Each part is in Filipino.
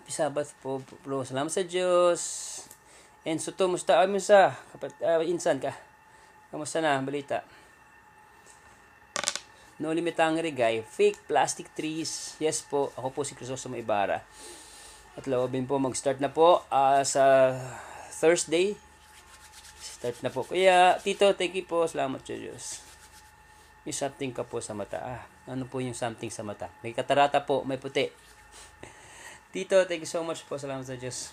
Happy Sabbath po, bro. Salamat sa Diyos. Enzo to, musta kami sa insan ka? Kamusta na, balita? No Limit Hungry Guy, Fake Plastic Trees. Yes po, ako po si Crisostomo Ibarra. At loobin po, mag-start na po sa Thursday. Start na po. Kaya, Tito, thank you po. Salamat sa Diyos. May something ka po sa mata. Ano po yung something sa mata? May katarata po, may puti. Tito, thank you so much po. Salamat sa Diyos.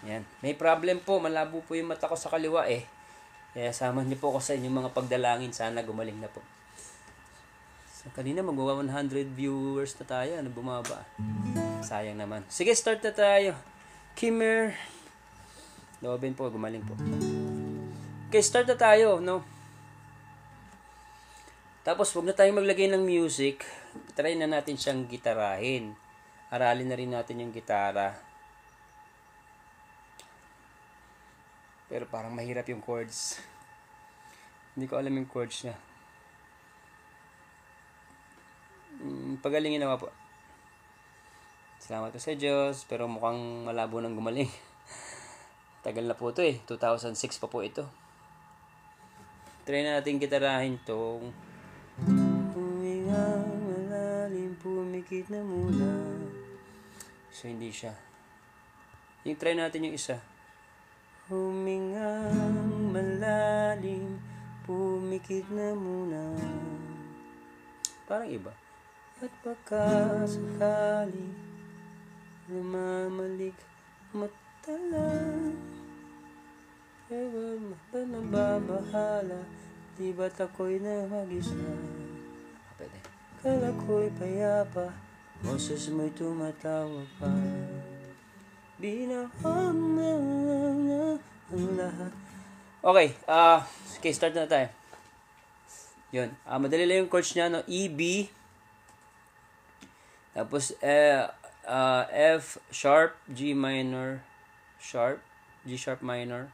Yan. May problem po. Malabo po yung mata ko sa kaliwa eh. Kaya sama niyo po ako sa inyong mga pagdalangin. Sana gumaling na po. So, kanina magawa 100 viewers na tayo. Ano bumaba? Sayang naman. Sige, start na tayo. Kimmer. Loobin po, gumaling po. Okay, start na tayo, no? Tapos, huwag na tayong maglagay ng music. Try na natin siyang gitarahin. Aralin na rin natin yung gitara. Pero parang mahirap yung chords. Hindi ko alam yung chords niya. Pagalingin naman po. Salamat po sa Diyos. Pero mukhang malabo nang gumaling. Tagal na po ito eh. 2006 pa po ito. Try na natin gitarahin tong humingang malalim, pumikit na muna. So hindi siya. Yung try natin yung isa. Humingang malalim, pumikit na muna. Parang iba. At baka sakali lumamalik matalang, ewan mata na babahala, di ba't ako'y na mag-isa? Pwede. Kala ko'y payapa, boses mo'y tumatawa pa. Binahag na ang lahat. Okay, okay, start na tayo. Yun, madali lang yung chords niya, no? E, B, tapos F sharp, G minor, sharp, G sharp minor.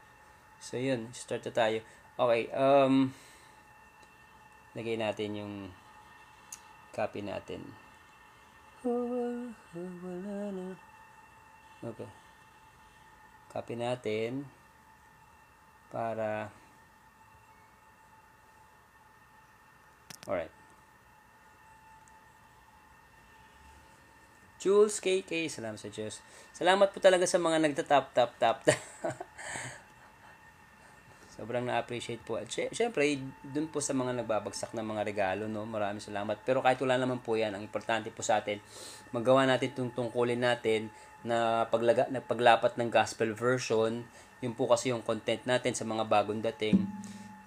So yun, start na tayo. Okay, lagay natin yung copy natin. Okay. Copy natin para alright. Jules KK, salamat sa Diyos. Salamat po talaga sa mga nagtatap. Sobrang na-appreciate po. At syempre, dun po sa mga nagbabagsak ng mga regalo, no? Maraming salamat. Pero kahit wala naman po yan, ang importante po sa atin, magawa natin itong tungkulin natin na paglapat ng gospel version. Yun po kasi yung content natin sa mga bagong dating.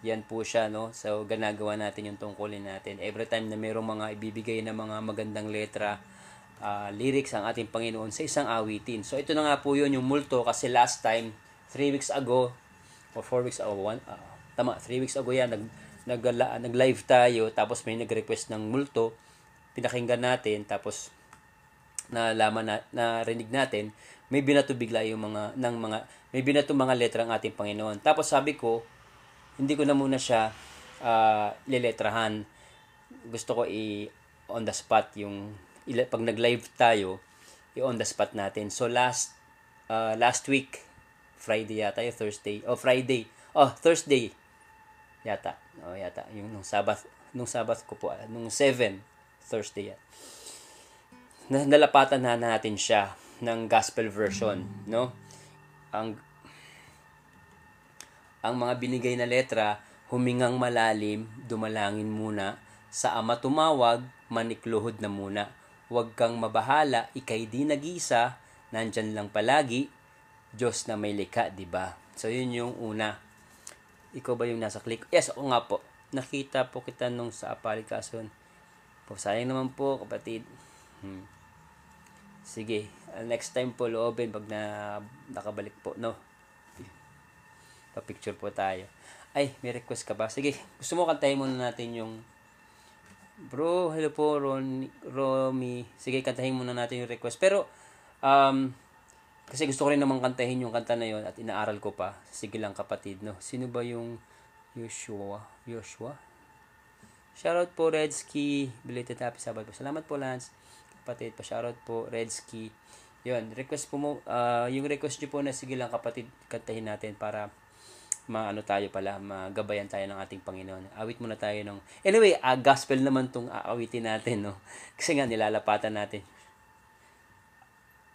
Yan po siya, no? So, ginagawa natin yung tungkulin natin. Every time na mayroong mga ibibigay na mga magandang letra, lyrics ang ating Panginoon sa isang awitin. So, ito na nga po yun, yung multo, kasi last time, 3 weeks ago, or 4 weeks ago, 3 weeks ago yan, nag-live tayo, tapos may nag-request ng multo, pinakinggan natin, tapos narinig natin, may binato bigla yung may binato mga letra ang ating Panginoon. Tapos sabi ko, hindi ko na muna siya liletrahan. Gusto ko on the spot yung pag nag-live tayo, on the spot natin. So last week, Friday yata, Thursday, Friday, Thursday yata. Yata yung nung Sabbath ko po, nung 7 Thursday yan. Nalapatan na natin siya ng gospel version, no? Ang mga binigay na letra, humingang malalim, dumalangin muna, sa Ama tumawag, manikluhod na muna. Huwag kang mabahala, ikay di nag-isa, nandyan lang palagi, Diyos na may likha, di ba? So, yun yung una. Ikaw ba yung nasa click? Yes, ako nga po. Nakita po kita nung sa apalikason. Sayang naman po, kapatid. Sige, next time po loobin pag nakabalik po, no? Pa-picture po tayo. Ay, may request ka ba? Sige, gusto mo kantahin muna natin yung bro, hello po, Romy. Sige, kantahin muna natin yung request. Pero, kasi gusto ko rin naman kantahin yung kanta na yun at inaaral ko pa. Sige lang kapatid, no? Sino ba yung Joshua? Shoutout po, Redsky. Belated happy Sabbath po. Salamat po, Lance. kapatid. Pa-shoutout po, Redski. Yun, request po mo, yung request nyo po na sige lang kapatid, kantahin natin para maano tayo pala, magabayan tayo ng ating Panginoon. Awit muna tayo ng, anyway, gospel naman tong aawitin natin, no? Kasi nga, nilalapatan natin.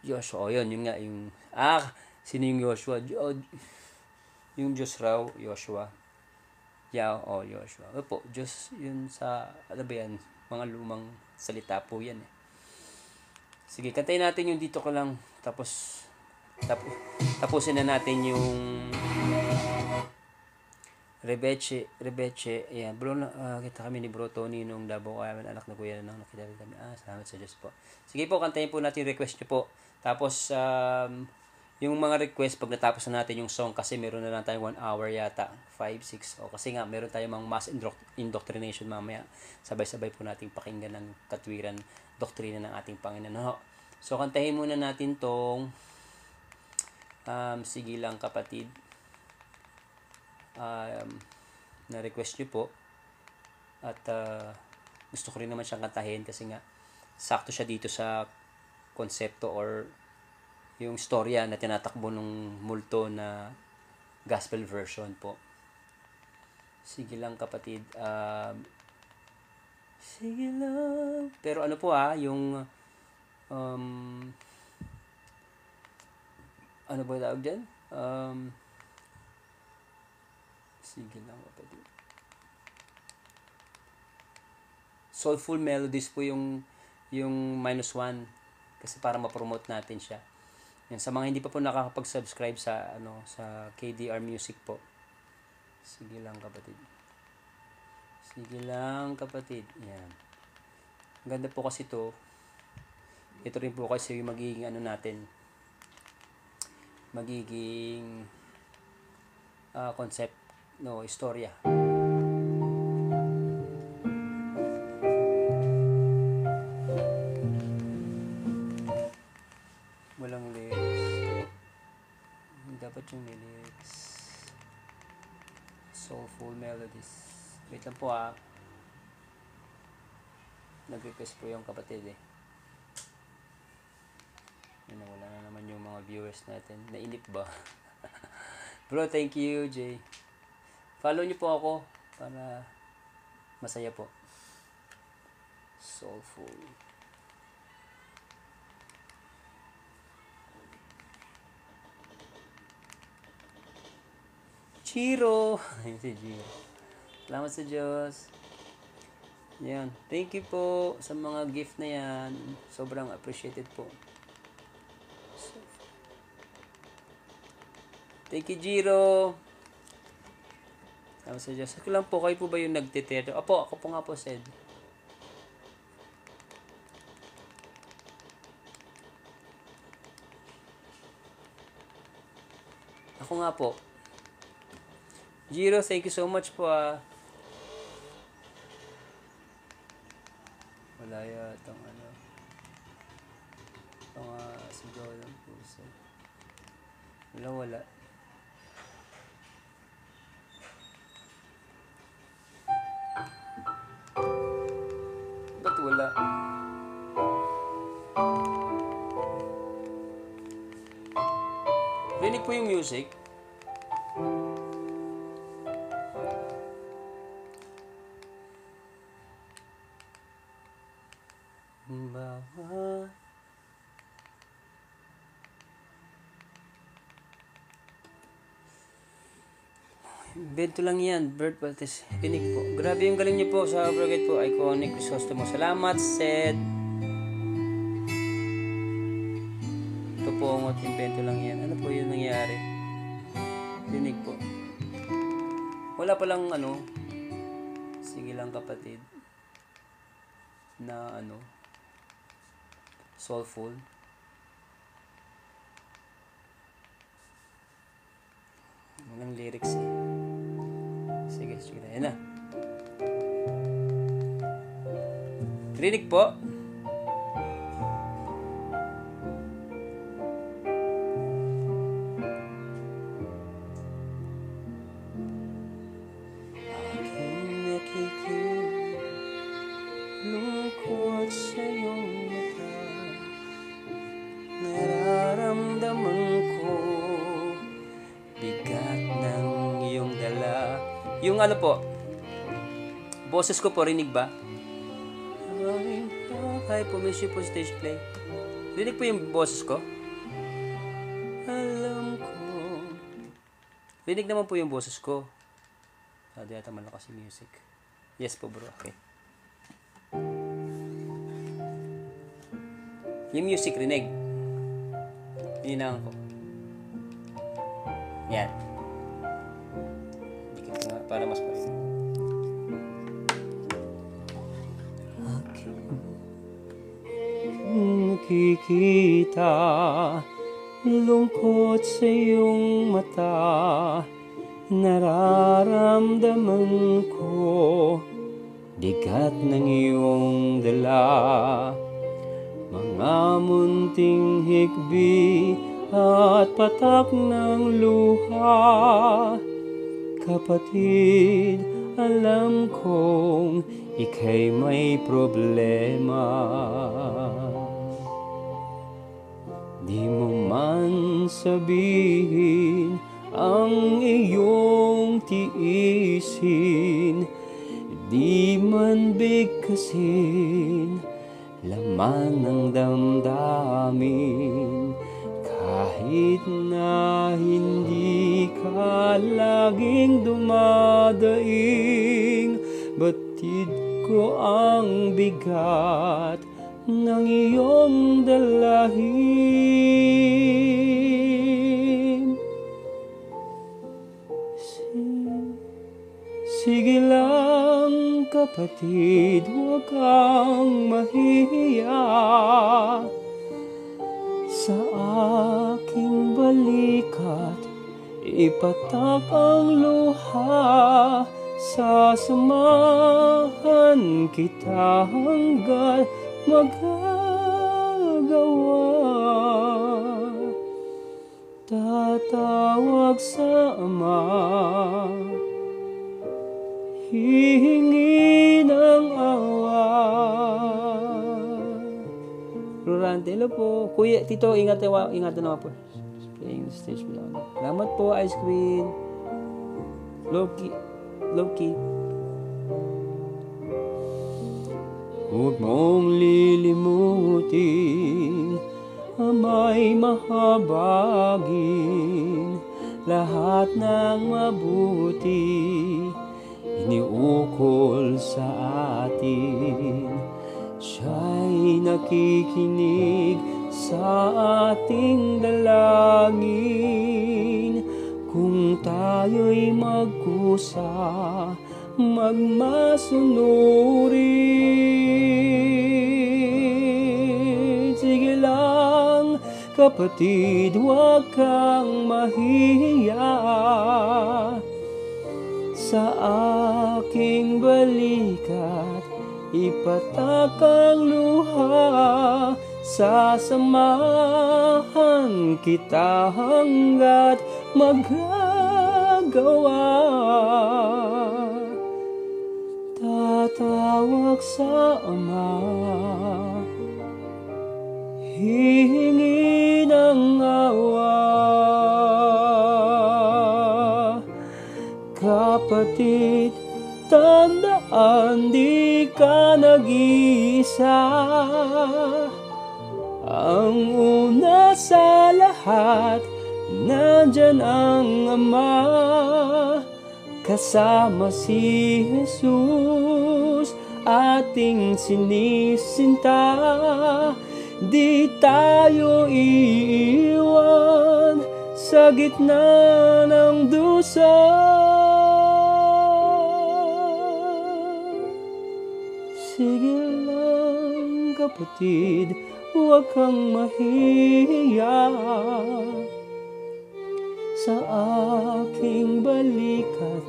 Joshua, yun nga, sino yung Joshua? Yung Diyos raw, Joshua. Joshua. Opo, Diyos, yun sa, ano ba yan, mga lumang salita po yan eh. Sige, kantayin natin yung dito ko lang, tapusin na natin yung Rebeche, ayan, bro, kita kami ni Bro Tony nung Davao, kaya anak na kuya nang nakita kami. Salamat sa Diyos po. Sige po, kantayin po natin yung request nyo po. Tapos, yung mga request, pag natapos na natin yung song, kasi meron na lang tayong 1 hour yata, 5, 6, kasi nga, meron tayong mga mass indoctrination mamaya. Sabay-sabay po nating pakinggan ng katwiran, doktrina ng ating Panginoon. So, kantahin muna natin tong, sige lang kapatid, na request nyo po at gusto ko rin naman siyang kantahin kasi nga sakto siya dito sa konsepto or yung storya na tinatakbo ng multo na gospel version po. Sige lang kapatid, sige lang, pero ano po yung ano ba tawag dyan? Sige lang kapatid. Soulful Melodies po yung -1 kasi para ma-promote natin siya. Yan, sa mga hindi pa po nakakapag-subscribe sa sa KDR Music po. Sige lang kapatid. Sige lang kapatid. Yan. Ang ganda po kasi to. Ito rin po kasi yung magiging magiging concept, istorya. Walang lyrics. Dapat yung lyrics. Soulful Melodies. Wait lang po nag-request po yung kapatid eh. Wala na naman yung mga viewers natin. Nainip ba? Bro, thank you, Jay. Follow niyo po ako para masaya po. Soulful. Chiro! Ayun si Chiro. Salamat sa Diyos. Yan. Thank you po sa mga gift na yan. Sobrang appreciated po. Thank you, Jiro. Salamat sa Diyos. Ako lang po, kayo po ba yung nagtiteatro? Ako po nga po, Sed. Ako nga po. Jiro, thank you so much po Wala yatang sigaw ng puso. Wala. Ba't wala? Rinig po yung music. Bento lang yan, Bert Baltes. Rinig po. Grabe yung galing niyo po sa Brigade po. Iconic Crisostomo. Salamat, Seth. Ito po, yung bento lang yan. Ano po yung nangyari? Rinig po. Wala palang sige lang kapatid. Na soulful. Walang lyrics eh. Sige na. Yan na. Rinig po. Aking nakikilungkot sa iyong mata. nararamdaman ko, bigat ng iyong dala. Yung ano po, boses ko po, rinig ba? Hi po, miss you po stage play. Rinig po yung boses ko? Alam ko. Rinig naman po yung boses ko. Di ata malakas yung music. Yes po bro, okay. Yung music rinig. Hininaan ko. Yan. Dikit ko nga para mas marinig. Nakikita lungkot sa iyong mata, nararamdaman ko bigat ng iyong dala, mga munting hikbi at patak ng luha. Kapatid, alam kong ika'y may problema. Di mo man sabihin ang iyong tiisin, di man bigkasin laman ng damdamin. Kahit na hindi ka laging dumadaing, batid ko ang bigat ng iyong dalahin. Sige lang kapatid, huwag kang mahihiya. Sa aking balikat, ipatak ang luha. Sasamahan kita hanggang magagawa. Tatawag sa Ama, hihingi ng awa. Rurante, hello po. Kuya, tito, ingatan naman po. Playing the stage below. Salamat po, Ice Queen. Loki. Huwag mong lilimutin ang may mahabagin. Lahat ng mabuti iniukol sa atin. Siya'y nakikinig sa ating dalangin. Kung tayo'y magkusa, magmasunurin. Sige lang kapatid, huwag kang mahihiya. Sa aking balikat, ipatak ang luha. Sasamahan kita hanggat magagawa. Tatawag sa Ama, hihingi ng awa. Kapatid, tandaan di ka nag-iisa. Ang una sa lahat, nandyan ang Ama. Kasama si Jesus, ating sinisinta. Di tayo iiwan sa gitna ng dusa. Sige lang kapatid, huwag kang mahihiya. Sa aking balikat,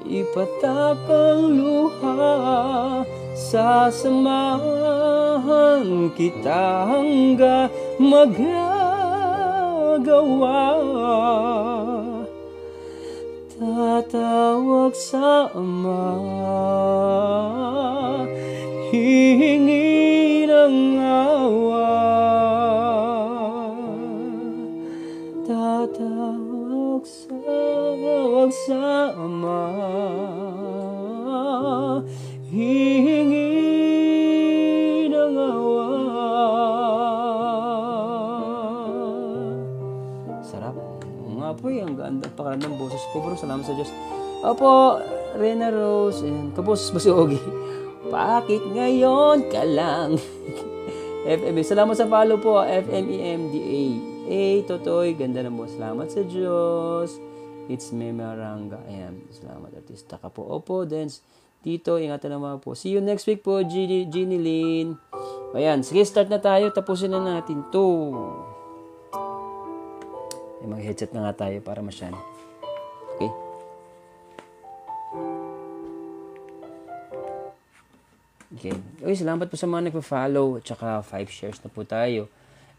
ipatak ang luha. Sasamahan kita hanggang magagawa. Tatawag sa Ama, hihingi ng awa. Apoy, ang ganda pakiramdam boses ko bro. Salamat sa Diyos. Opo, Rena Rose. Ayan, kapos Basugi. Bakit ngayon ka lang? FME, salamat sa follow po. FMEMDA. Totoy, ganda ng boss. Salamat sa Diyos. It's Memaranga. Ayan, salamat artista ka po. Opo, dance. Dito, ingatan naman po. See you next week po, Ginny Lynn. Ayan, sige, start na tayo. Tapusin na natin to. Mag-headset na nga tayo para masyan. Okay? Okay. Okay, salamat po sa mga nagpa-follow. At saka 5 shares na po tayo.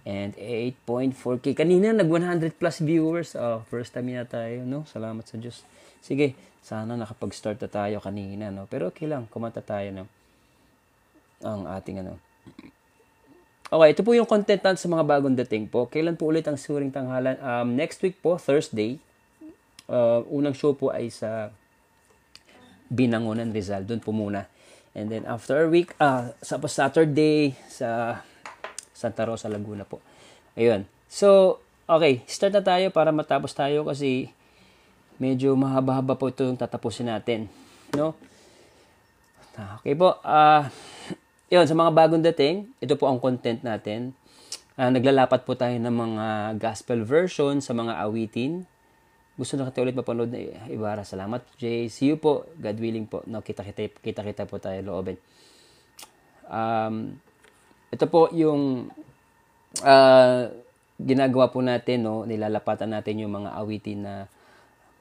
And 8.4K. Kanina, nag-100 plus viewers. First time na tayo, no? Salamat sa Diyos. Sige, sana nakapag-start na tayo kanina, no? Pero okay lang, kumanta tayo, no? Ang ating, ano. Okay, ito po yung content natin sa mga bagong dating po. Kailan po ulit ang Suring Tanghalan? Next week po, Thursday. Unang show po ay sa Binangonan, Rizal. Doon po muna. And then after a week, sa Saturday, sa Santa Rosa, Laguna po. Ayun. So, okay, start na tayo para matapos tayo kasi medyo mahaba-haba po ito yung tatapusin natin. No? Okay po. Yun, sa mga bagong dating, ito po ang content natin. Naglalapat po tayo ng mga gospel version sa mga awitin. Gusto na kita ulit mapanood na Ibarra. Salamat, Jay. See you po. God willing po. No, kita-kita po tayo loobin. Ito po yung ginagawa po natin, no? Nilalapatan natin yung mga awitin na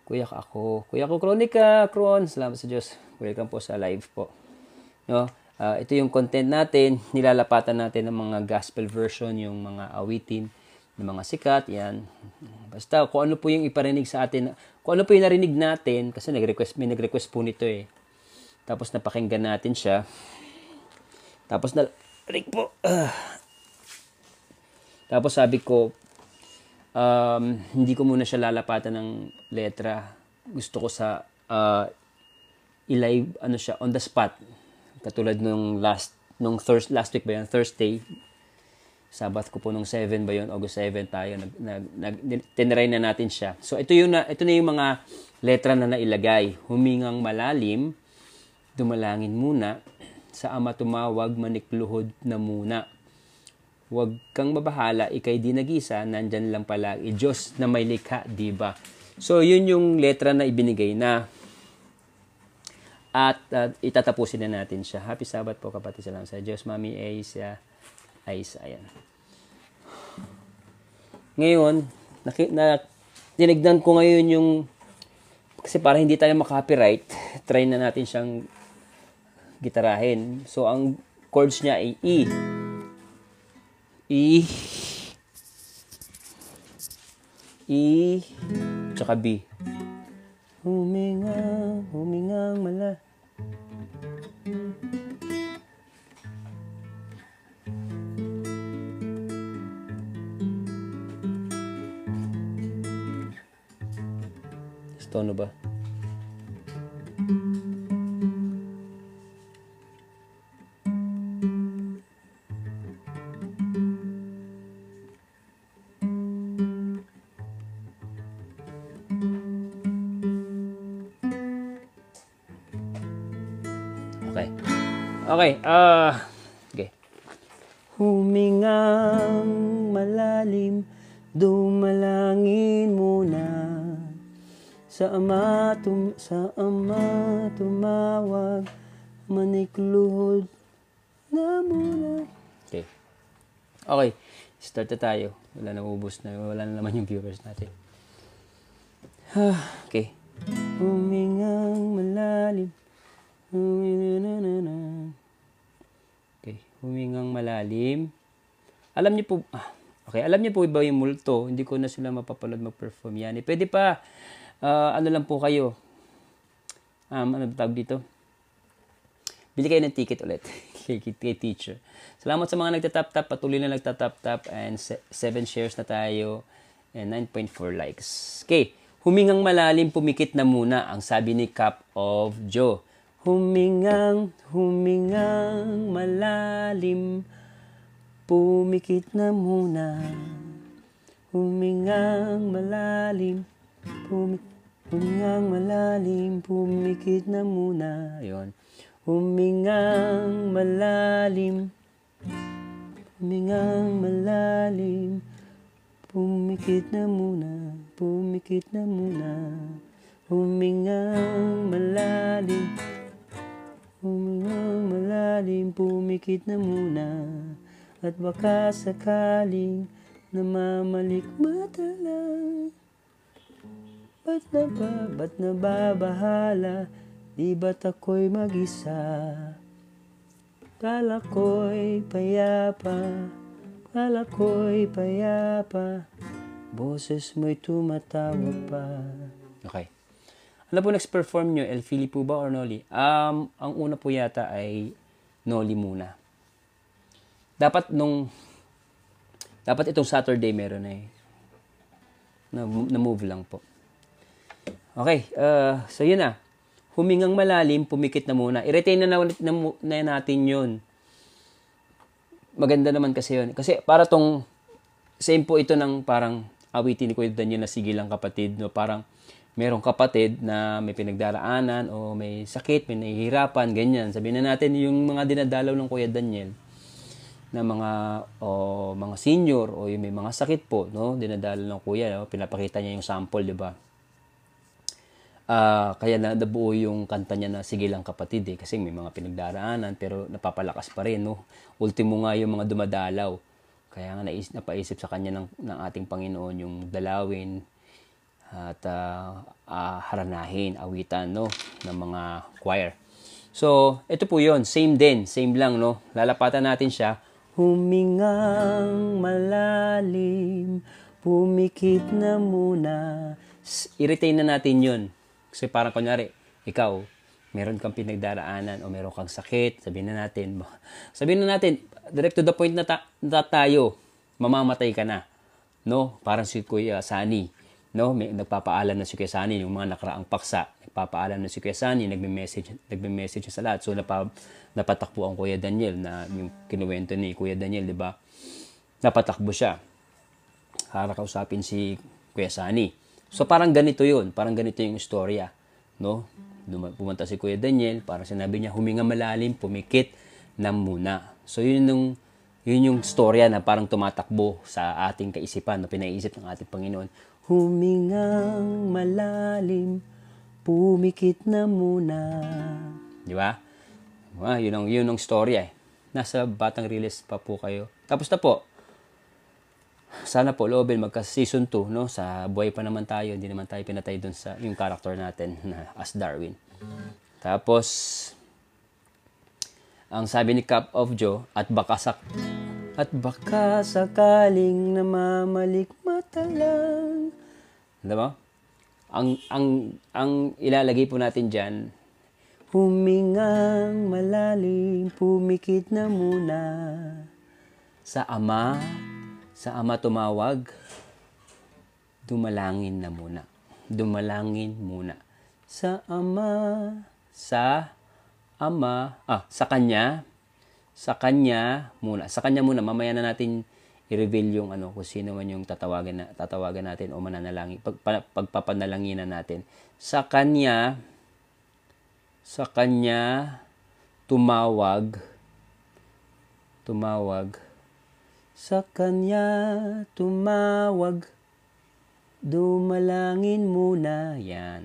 Kuya ko Kronika, Kron. Salamat sa Diyos. Welcome po sa live po. No? Ito yung content natin, nilalapatan natin ng mga gospel version, yung mga awitin, ng mga sikat, yan. Basta kung ano po yung iparinig sa atin, kung ano po yung narinig natin, kasi may nag-request po nito eh. Tapos napakinggan natin siya. Tapos Tapos sabi ko, hindi ko muna siya lalapatan ng letra. Gusto ko sa i-live, siya, on the spot. Katulad nung last week ba yun, Thursday, Sabat ko po nung 7 ba yun, August 7 tayo, tinry na natin siya. So ito na yung mga letra na nailagay. Humingang malalim, dumalangin muna, sa Ama tumawag, manikluhod na muna. Huwag kang mabahala, ikay di nag-isa, nandyan lang palagi, Diyos na may likha, diba? So yun yung letra na ibinigay na. At itatapusin na natin siya. Happy Sabbath po kapatid. Salamat sa Diyos. Mami Aisa. Ayan. Ngayon, tinignan ko ngayon yung, kasi para hindi tayo makapiright, try na natin siyang gitarahin. So, ang chords niya ay E, tsaka B. Humingang mala. Tono ba? Okay. Okay. Humingang malalim, dumalangin muna. Sa Ama tumawag, manikluhod na muna. Okay. Okay. Start na tayo. Wala na ubos na. Wala na naman yung viewers natin. Okay. Humingang malalim. Okay. Humingang malalim. Alam niyo po, okay. Alam niyo po ba yung multo? Hindi ko na sila mapapanood mag-perform yan. Pwede pa. Ano lang po kayo, ano tawag dito? Bili kayo ng ticket ulit kay teacher. Salamat sa mga nagtatap-tap, patuloy na nagtatap-tap, and 7 shares na tayo, and 9.4 likes. Okay, humingang malalim, pumikit na muna, ang sabi ni Cup of Joe. Humingang malalim, pumikit na muna. Humingang malalim, Humingang malalim, pumikit na muna. Ayun. Humingang malalim, humingang malalim, pumikit na muna, pumikit na muna. Humingang malalim, humingang malalim, pumikit na muna. At baka sakaling namamalikmata lang. Ba't nababahala? Di ba't ako'y mag-isa? Kala ko'y payapa, kala ko'y payapa, boses mo'y tumatawag pa. Okay. Ano po next perform nyo? El Fili po ba or Noli? Ang una po yata ay Noli muna. Dapat itong Saturday meron eh. Na-move lang po. Okay, so yun na. Humingang malalim, pumikit na muna. I-retain na natin yun. Maganda naman kasi yun. Kasi para tong, same po ito ng parang awitin ni Kuya Daniel na Sige Lang Kapatid. No? Parang merong kapatid na may pinagdaraanan o may sakit, may nahihirapan, ganyan. Sabihin na natin yung mga dinadalaw ng Kuya Daniel na mga senior o yung may mga sakit po, no? Dinadalaw ng Kuya, no? Pinapakita niya yung sample, di ba? Kaya nabuo yung kanta niya na Sige Lang Kapatid kasi may mga pinagdaraanan pero napapalakas pa rin, no? Ultimo nga yung mga dumadalaw. Kaya nga napaisip sa kanya ng ating Panginoon yung dalawin at haranahin, awitan, no? Ng mga choir. So, ito po yun. Same lang, no? Lalapatan natin siya. Humingang malalim, pumikit na muna. I-retain na natin yun. Kasi parang kunyari, ikaw, meron kang pinagdaraanan o meron kang sakit, sabihin na natin, direct to the point na tayo, mamamatay ka na. No? Parang si Kuya Sani. No? Nagpapaalam na si Kuya Sani, yung mga nakaraang paksa, nagpapaalam na si Kuya Sani, nagme-message sa lahat. So, napatakbo ang Kuya Daniel na yung kinuwento ni Kuya Daniel, di ba? Napatakbo siya. Para kausapin si Kuya Sani. So, parang ganito yun. Parang ganito yung istorya. No? Pumunta si Kuya Daniel, parang sinabi niya, huminga malalim, pumikit na muna. So, yun yung storya na parang tumatakbo sa ating kaisipan, na pinaiisip ng ating Panginoon. Humingang malalim, pumikit na muna. Di ba? Yun ang storya eh. Nasa Batang Release pa po kayo. Tapos na po. Sana po loobin magka-season 2, no? Sa buhay pa naman tayo, hindi naman tayo pinatay doon sa yung character natin na as Darwin. Tapos ang sabi ni Cup of Joe, at baka sakaling namamalikmata lang. Diba? Ang ilalagay po natin diyan, humingang malalim, pumikit na muna. Sa Ama tumawag, dumalangin na muna. Dumalangin muna. Sa Kanya muna. Mamaya na natin i-reveal yung kung sino man yung tatawagan natin o mananalangin, pagpapanalanginan natin. Sa Kanya tumawag, sa Kanya tumawag, dumalangin muna. Yan.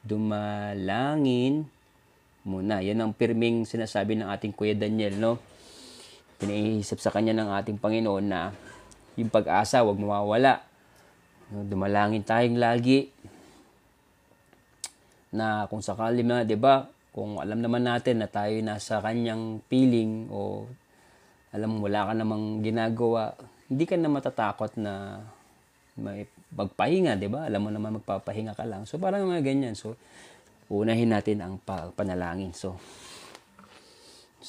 Dumalangin muna. Yan ang pirming sinasabi ng ating Kuya Daniel, no? Pinaisip sa kanya ng ating Panginoon na yung pag-asa, huwag mawawala. Dumalangin tayong lagi. Na kung sakali na, di ba? Kung alam naman natin na tayo nasa kanyang piling o alam mo, wala ka namang ginagawa, hindi ka na matatakot na may magpahinga, di ba? Alam mo naman magpapahinga ka lang. So, parang mga ganyan. So, unahin natin ang panalangin. So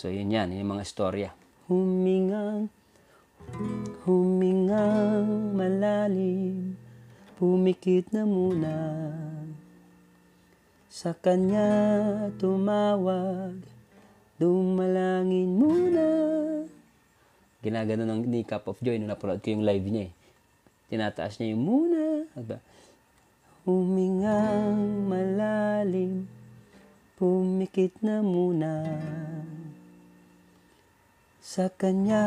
yun yan. Yung mga istorya. Humingang malalim, pumikit na muna. Sa Kanya tumawag, dumalangin muna. Ginagano ng ni Cup of Joy nung napanood ko yung live niya eh. Tinataas niya yung muna. Humingang malalim, pumikit na muna. Sa kanya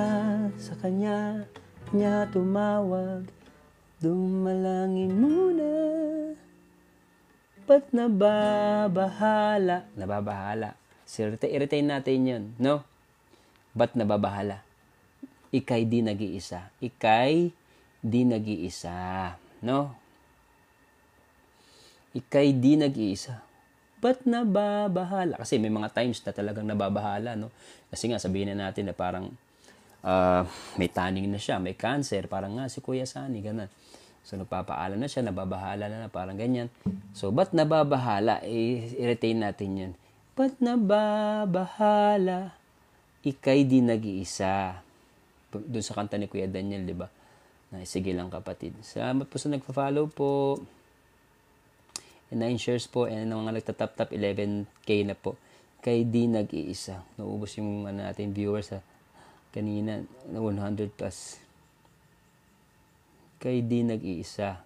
niya tumawag, dumalangin muna. Ba't nababahala? Nababahala. I-retain natin yun, no? Ba't nababahala? Ika'y di nag-iisa. Ika'y di nag-iisa, no? Ika'y di nag-iisa. Ba't nababahala? Kasi may mga times na talagang nababahala, no? Kasi nga, sabihin na natin na parang may taning na siya, may cancer, parang nga si Kuya Sunny, ganun. So, nagpapaalam na siya, nababahala na, parang ganyan. So, ba't nababahala? I-retain natin yun. Ba't nababahala? Ika'y di nag-iisa. Doon sa kanta ni Kuya Daniel, di ba? Na, sige lang kapatid. Salamat po sa nagpa-follow po. 9 shares po, and ang mga nagtatap-tap, 11K na po. Ika'y di nag-iisa. Naubos yung natin viewers kanina, 100 plus. Ika'y di nag-iisa.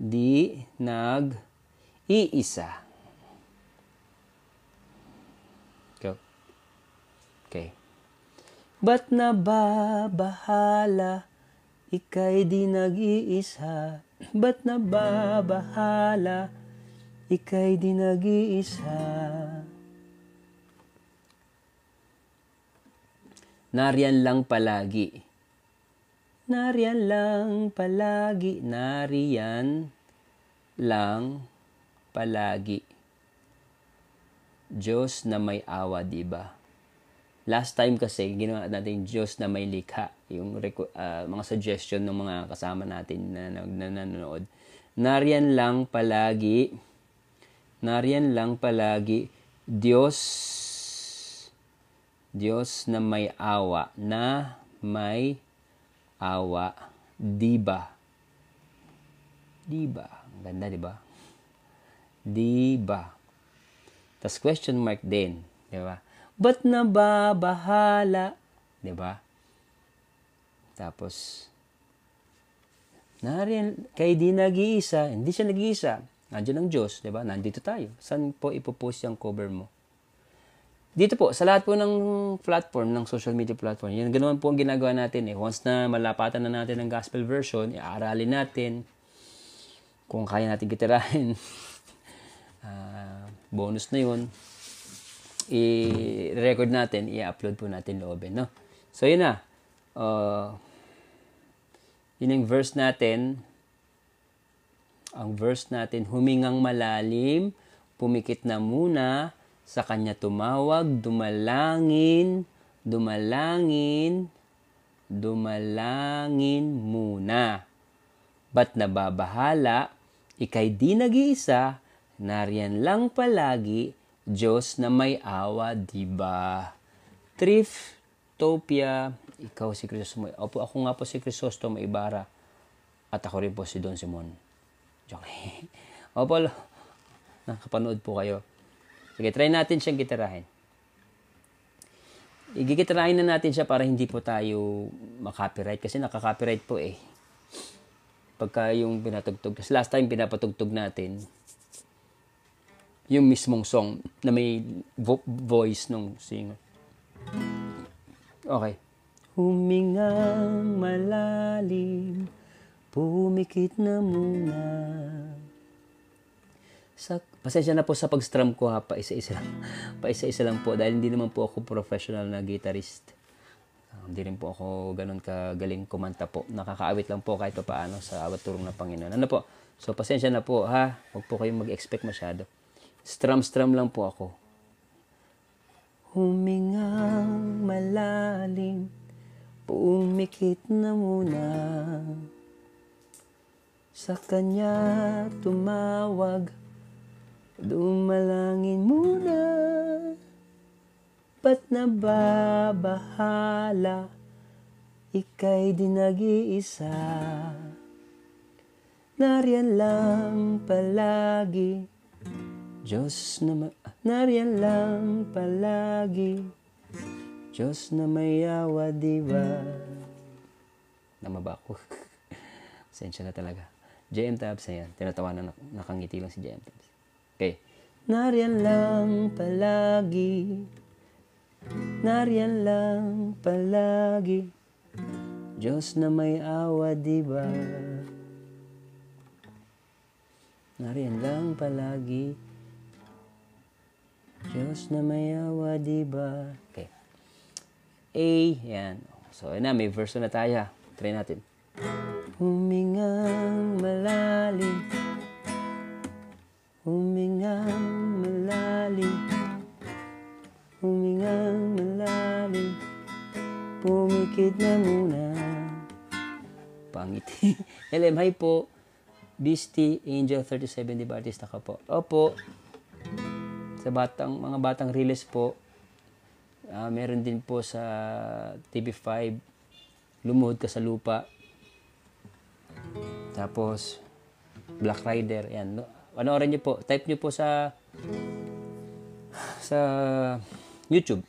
Di nag-iisa. Go. Okay. Ba't nababahala? Ika'y di nag-iisa. Ba't nababahala? Ika'y di nag-iisa. Nariyan lang palagi. Nariyan lang palagi. Nariyan lang palagi. Diyos na may awa, diba? Last time kasi, ginawa natin Diyos na may likha. Yung mga suggestion ng mga kasama natin na nanonood. Nariyan lang palagi. Nariyan lang palagi. Diyos na may awa. Na may awa. Diba? Diba? Ang ganda, diba? Diba? Tas question mark din. Diba? Ba't nababahala? Diba? Tapos, kay di nag-iisa. Hindi siya nag-iisa. Nandiyan ang Diyos. Diba? Nandito tayo. Saan po ipopost yung cover mo? Dito po, sa lahat po ng platform, ng social media platform, yan, ganoon po ang ginagawa natin. Once na malapatan na natin ang gospel version, i-aaralin natin kung kaya natin gitirahin. Bonus na yun. I-record natin, i-upload po natin loobin. No? So, yun na. Yun yung verse natin. Ang verse natin, humingang malalim, pumikit na muna, sa kanya tumawag, dumalangin muna. Ba't nababahala? Ika'y di nag-iisa, nariyan lang palagi, Diyos na may awa, diba? Thriftopia, ikaw si Crisostomo. Opo, ako nga po si Crisostomo Ibarra. At ako rin po si Don Simon. Joke. Opo, nakapanood po kayo. Sige, try natin siyang gitarahin. Igigitarahin na natin siya para hindi po tayo makopyright. Kasi nakaka-copyright po eh. Pagka yung pinatugtog. Kasi last time pinapatugtog natin yung mismong song na may voice nung singer. Okay. Humingang malalim, pumikit na muna. Pasensya na po sa pag-strum ko ha, paisa-isa lang po dahil hindi naman po ako professional na guitarist. Hindi rin po ako ganun kagaling kumanta po. Nakakaawit lang po kahit pa paano sa awat turong ng Panginoon. Ano po? So pasensya na po ha, huwag po kayong mag-expect masyado. Strum lang po ako. Humingang malalim, pumikit na muna. Sa kanya tumawag, dumalangin muna. Ba't nababahala? Ika'y di nag-iisa. Nariyan lang palagi. Nariyan lang palagi. Diyos na may awa, diba? Tama ba ako? Pasensya na talaga. JM Tabs, ayan. Tinatawanan, nakangiti lang si JM Tabs. Okay. Nariyan lang palagi, nariyan lang palagi, Diyos na may awa, diba? Nariyan lang palagi, Diyos na may awa, diba? Okay. A, yan. So, ayan na, may verse na tayo. Try natin. Humingang malalim, humingang malalim, humingang malalim, pumikit na muna. Pangiti. LM, hi po. Beastie, Angel 37, di ba artista ka po? Opo. Sa mga batang release po, meron din po sa TV5, Lumuhod Ka sa Lupa. Tapos, Black Rider, yan. Panoorin nyo po. Type nyo po sa YouTube.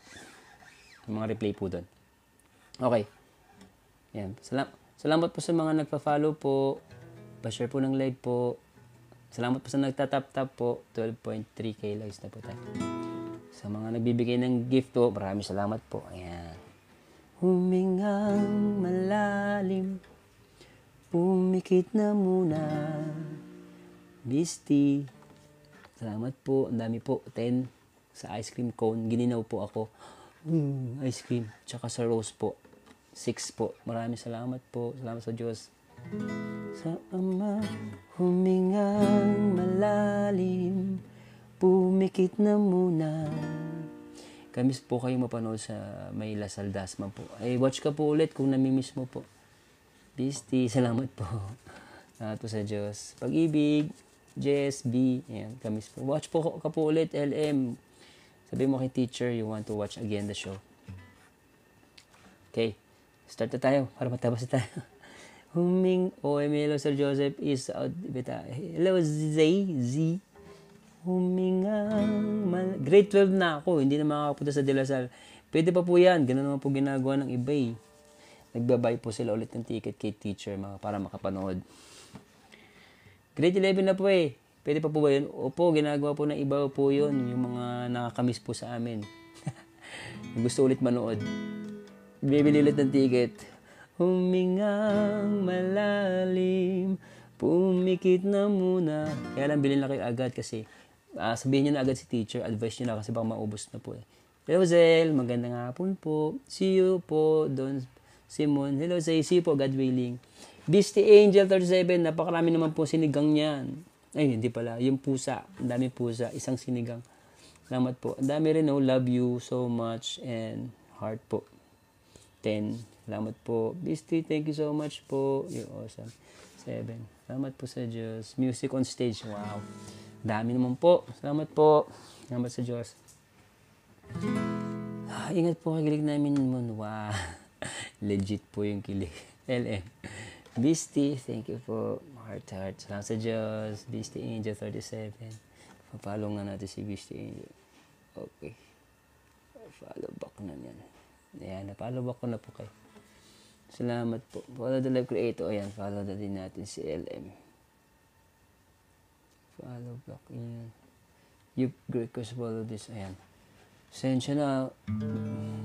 Mga replay po doon. Okay. Yan. Salamat po sa mga nagpa-follow po. Pa-share po ng live po. Salamat po sa nagtatap-tap po. 12.3k likes na po tayo. Sa mga nagbibigay ng gift po, maraming salamat po. Ayan. Humingang malalim, pumikit na muna. Beastie, salamat po. Ang dami po. 10 sa ice cream cone. Gininaw po ako. Ice cream. Tsaka sa rose po. 6 po. Maraming salamat po. Salamat sa Diyos. Sa Ama, humingang malalim, pumikit na muna. Kamis po kayo mapanood sa May Lasal Dasma po. Ay, watch ka po ulit kung namimiss mo po. Beastie, salamat po. Salamat po sa Diyos. Pag-ibig, Jess, B, ayan, kamis po. Watch po ka po ulit, LM. Sabi mo kay teacher, you want to watch again the show. Okay, start na tayo para matapos na tayo. Hello, Sir Joseph is out. Hello, Z. Grade 12 na ako. Hindi na makakapunta sa De La Salle. Pwede pa po yan. Ganun naman po ginagawa ng iba eh. Nagbabay po sila ulit ng ticket kay teacher para makapanood. Grade 11 na po eh. Pwede pa po ba yun? Opo, ginagawa po ng iba po yun. Yung mga nakakamiss po sa amin. Gusto ulit manood. Bibili ulit ng ticket. Humingang malalim, pumikit na muna. Kaya lang bilhin na kayo agad kasi sabihin nyo na agad si teacher, advice nyo na kasi baka maubos na po eh. Hello Zel, magandang hapon po. See you po, Don Simon. Hello Zay, see you po, God willing. Beastie Angel 37, napakarami naman po sinigang niyan. Ay, hindi pala, yung pusa, ang dami pusa, isang sinigang. Salamat po. Ang dami rin, love you so much and heart po. 10. Salamat po. Beastie, thank you so much po. You're awesome. 7. Salamat po sa Diyos. Music on stage. Wow. Dami naman po. Salamat po. Salamat sa Diyos. Ingat po kagilig namin naman. Wow. Legit po yung kilig. LM. Beastie, thank you po. Heart. Salamat sa Diyos. Beastie Angel 37. Papalo nga natin si Beastie Angel. Okay. Follow back na yan. Ayan, napollow back ko na po kayo. Salamat po. Follow the live creator. Ayan, follow na din natin si LM. Follow back. Ayan. You request follow this. Ayan. Sensya na.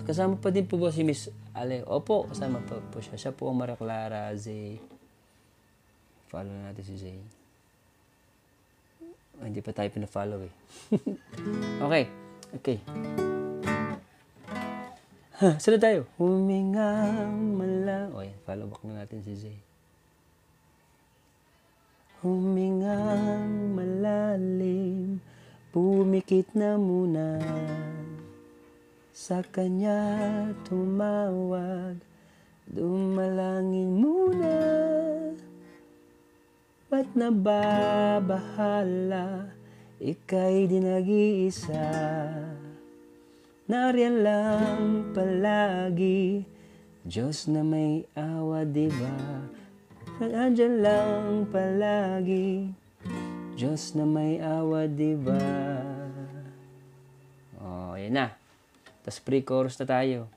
Kasama pa din po ba si Miss Ale? Opo, kasama pa po siya. Siya po ang Maria Clara Zay. Follow natin si Zay. Hindi pa tayo pina-follow eh. Okay. Saan tayo? Humingang malalim. O yan, follow back na natin si Zay. Humingang malalim, pumikit na muna. Sa kanya tumawag, dumalangin muna. Ba't nababahala, ika'y di nag-iisa. Nariyan lang palagi, Diyos na may awa, diba? Nandiyan lang palagi, Diyos na may awa, diba? Yan na. Tapos pre-chorus na tayo.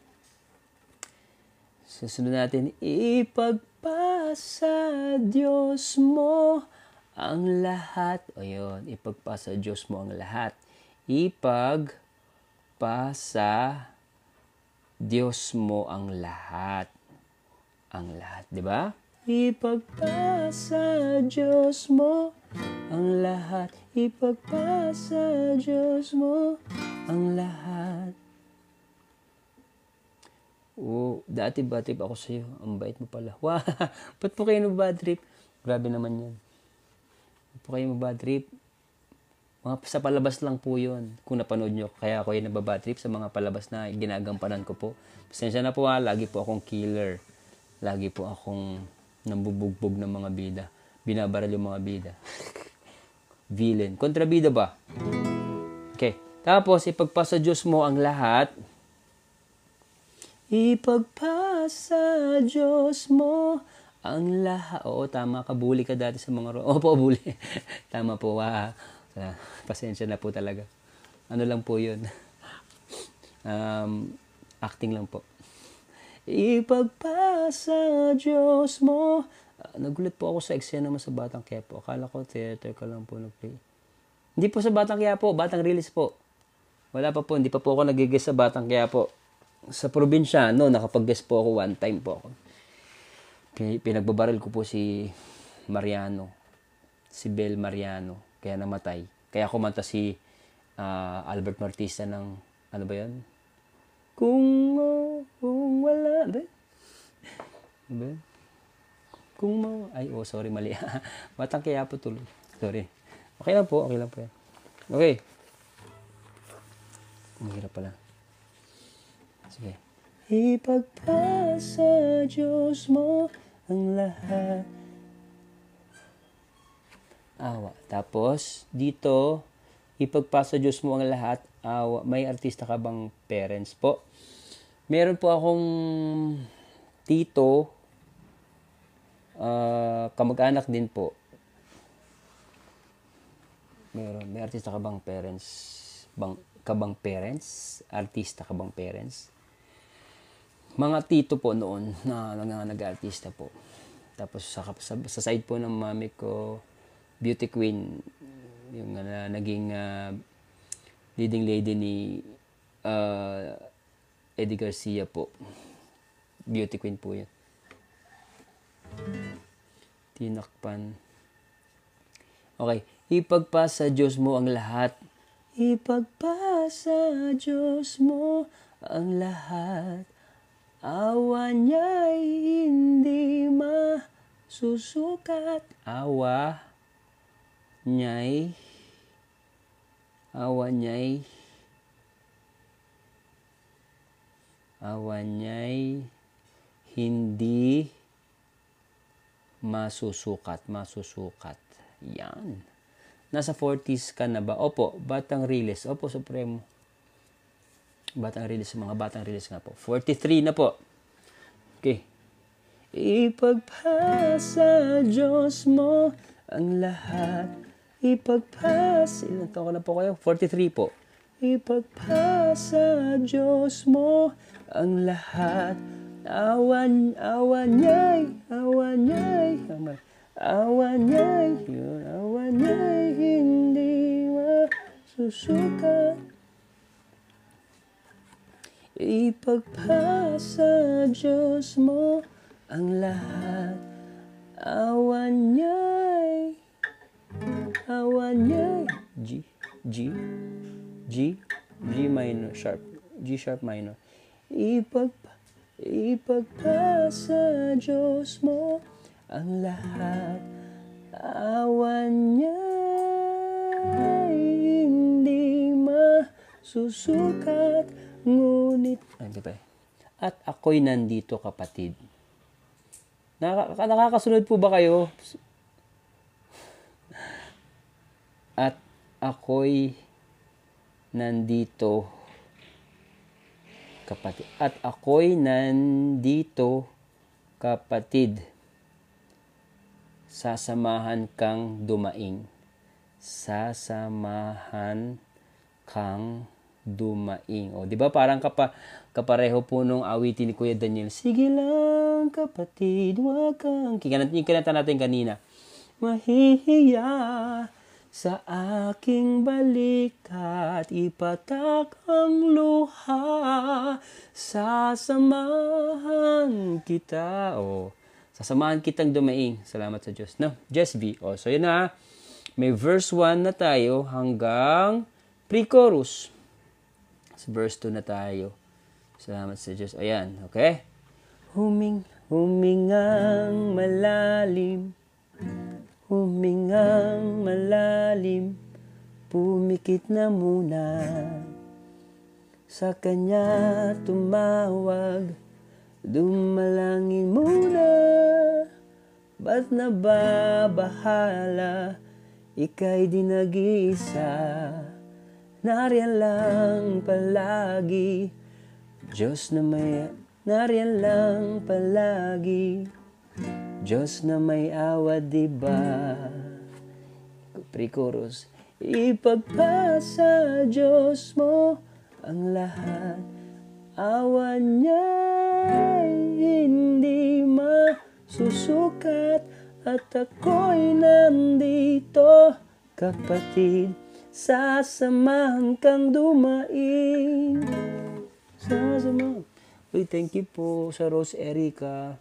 Susunod natin, ipagpatuloy ipagpasa Diyos mo ang lahat. O yun, ipagpasa Diyos mo ang lahat. Ipagpasa Diyos mo ang lahat. Ang lahat, di ba? Ipagpasa Diyos mo ang lahat. Ipagpasa Diyos mo ang lahat. Oh, dati bad trip ako sa'yo. Ang bait mo pala. Wow, ba't po kayo bad trip? Grabe naman yan. Ba't po kayo bad trip? Mga sa palabas lang po yun. Kung napanood nyo, kaya ako yung nababad trip sa mga palabas na ginagampanan ko po. Pasensya na po lagi po akong killer. Lagi po akong nambubugbog ng mga bida. Binabaral yung mga bida. Villain. Kontrabida ba? Okay. Tapos, ipagpasa Diyos mo ang lahat. Ipagpasa Diyos mo ang lahat. Oo, tama ka. Bully ka dati sa mga... Opo, bully. Tama po. Pasensya na po talaga. Ano lang po yun. Acting lang po. Ipagpasa Diyos mo. Nagulat po ako sa eksena mo sa Batang Quiapo. Akala ko theater ka lang po nag-play. Hindi po sa Batang Quiapo, Batang Release po. Wala pa po, hindi pa po ako nag-guest sa Batang Quiapo. Sa probinsya, nakapag-guest po ako one time po ako. Pinagbabaril ko po si Mariano. Si Bel Mariano. Kaya namatay. Kaya kumanta si Albert Martista ng, ano ba yan? Kung wala, ba? Ba? Sorry, mali. Batang Quiapo tuloy. Sorry. Okay lang po yan. Okay. Mahirap pala. Sige. Ipagpasa Diyos mo ang lahat. Awa. Tapos, dito, ipagpasa Diyos mo ang lahat. Awa. May artista ka bang parents po? Meron po akong tito, kamag-anak din po. May artista ka bang parents? Artista ka bang parents? Mga tito po noon na nag-artista po. Tapos sa side po ng mami ko, beauty queen, yung naging leading lady ni Eddie Garcia po. Beauty queen po yun. Tinakpan. Okay. Ipagpasa Diyos mo ang lahat. Ipagpasa Diyos mo ang lahat. Awa niya'y hindi masusukat. Awa niya'y hindi masusukat. Yan. Nasa 40s ka na ba? Opo, Batang Release. Opo, Supremo. Batang Release, mga Batang Release nga po. 43 na po. Okay. Ipagpasa Diyos mo ang lahat. Ilan taon ko na po kayo? 43 po. Ipagpasa Diyos mo ang lahat. Awa niya'y hindi masusukat. Ipagpasa Diyos mo ang lahat. Awa niya'y G minor sharp. G sharp minor. Ipagpasa Diyos mo ang lahat. Awa niya'y hindi masusukat. Ngunit, at ako'y nandito, kapatid. Nakakasunod po ba kayo? At ako'y nandito, kapatid. At ako'y nandito, kapatid. Sasamahan kang dumaing. O, di ba parang kapareho po nung awitin ni Kuya Daniel. Sige lang, lang kapatid, wag kang... Yung kinanta natin kanina. Mahihiya sa aking balik at ipatak ang luha. Sasamahan kita. Sasamahan kitang dumaing. Salamat sa Diyos. No? Just be. So yun na. May verse 1 na tayo hanggang pre-chorus. Sa verse 2 na tayo. Salamat sa Diyos. Ayan. Okay? Humingang malalim. Humingang malalim, pumikit na muna. Sa Kanya tumawag, dumalangin muna. Ba't nababahala, ika'y di nag-iisa. Nariyan lang palagi, Diyos na may... Nariyan lang palagi, Diyos na may awa, diba? Pre-chorus. Ipagpasa Diyos mo ang lahat. Awa niya'y hindi masusukat. At ako'y nandito, kapatid. Sasamahan kang dumaing. Sasamahan. Uy, thank you po sa Rose Erica.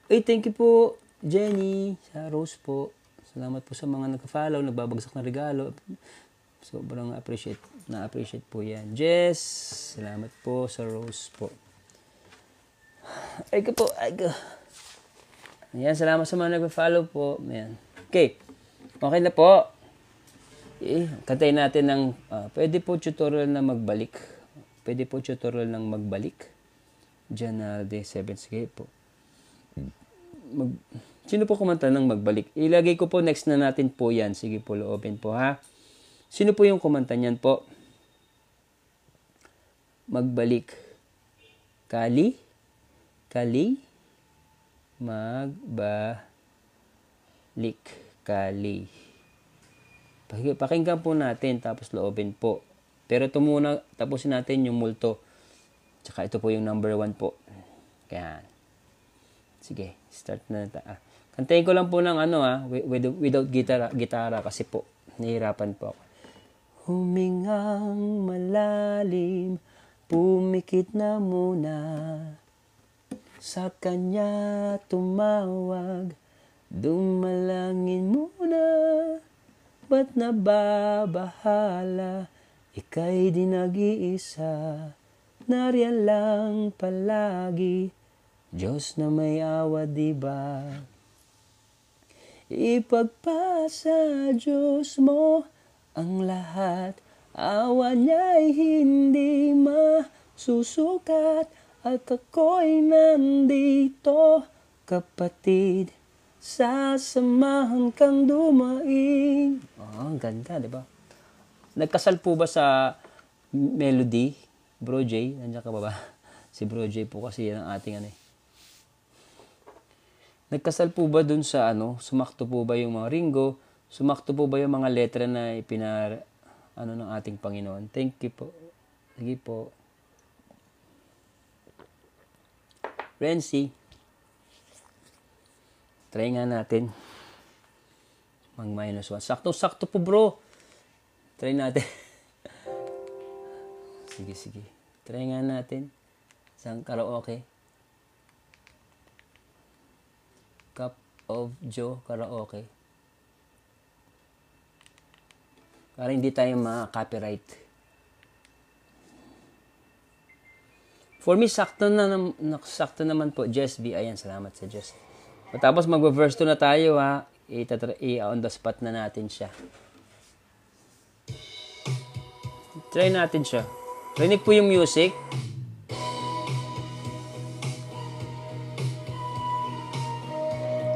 Thank you po, Jenny, sa Rose po. Salamat po sa mga nagka-follow, nagbabagsak na regalo. Sobrang na-appreciate po yan. Jess, salamat po sa Rose po. Ay ko. Ayan, salamat sa mga nagka-follow po. Ayan. Okay na po. Kantayin natin ng, pwede po tutorial na magbalik. Diyan na day 7, sige po. Sino po kumanta ng magbalik? Ilagay ko po next na natin po yan. Sige po, open po ha. Sino po yung kumanta niyan po? Magbalik. Kali? Magbalik. Kali. Pakinggan po natin tapos loobin po. Pero ito muna, tapusin natin yung multo. Tsaka ito po yung number 1 po. Kaya, sige, start na natin. Kantayin ko lang po ng without gitara kasi po, nahihirapan po ako. Humingang malalim, pumikit na muna. Sa Kanya tumawag, dumalangin muna. Ba't nababahala, ika'y di nag-iisa. Nariyan lang palagi, Diyos na may awa, diba? Ipagpasa Diyos mo ang lahat. Awa niya'y hindi masusukat. At ako'y nandito, kapatid. Sasamahan kang dumaing. Ang ganda, diba? Nagkasal po ba sa melody? Bro J, nandiyan ka ba? Si Bro J po kasi yan ang ating Nagkasal po ba dun sa sumakto po ba yung mga Ringo? Sumakto po ba yung mga letra na ng ating Panginoon? Thank you po. Sige po. Renzi. Try nga natin. Mag-1. Sakto po bro. Try natin. Sige. Try nga natin. Isang karaoke. Cup of Joe karaoke. Para hindi tayo ma-copyright. For me, sakto naman po. Jess B. Ayan, salamat sa Diyos. Tapos mag-verse 2 na tayo ha. On the spot na natin siya. Try natin siya. Rinig po yung music.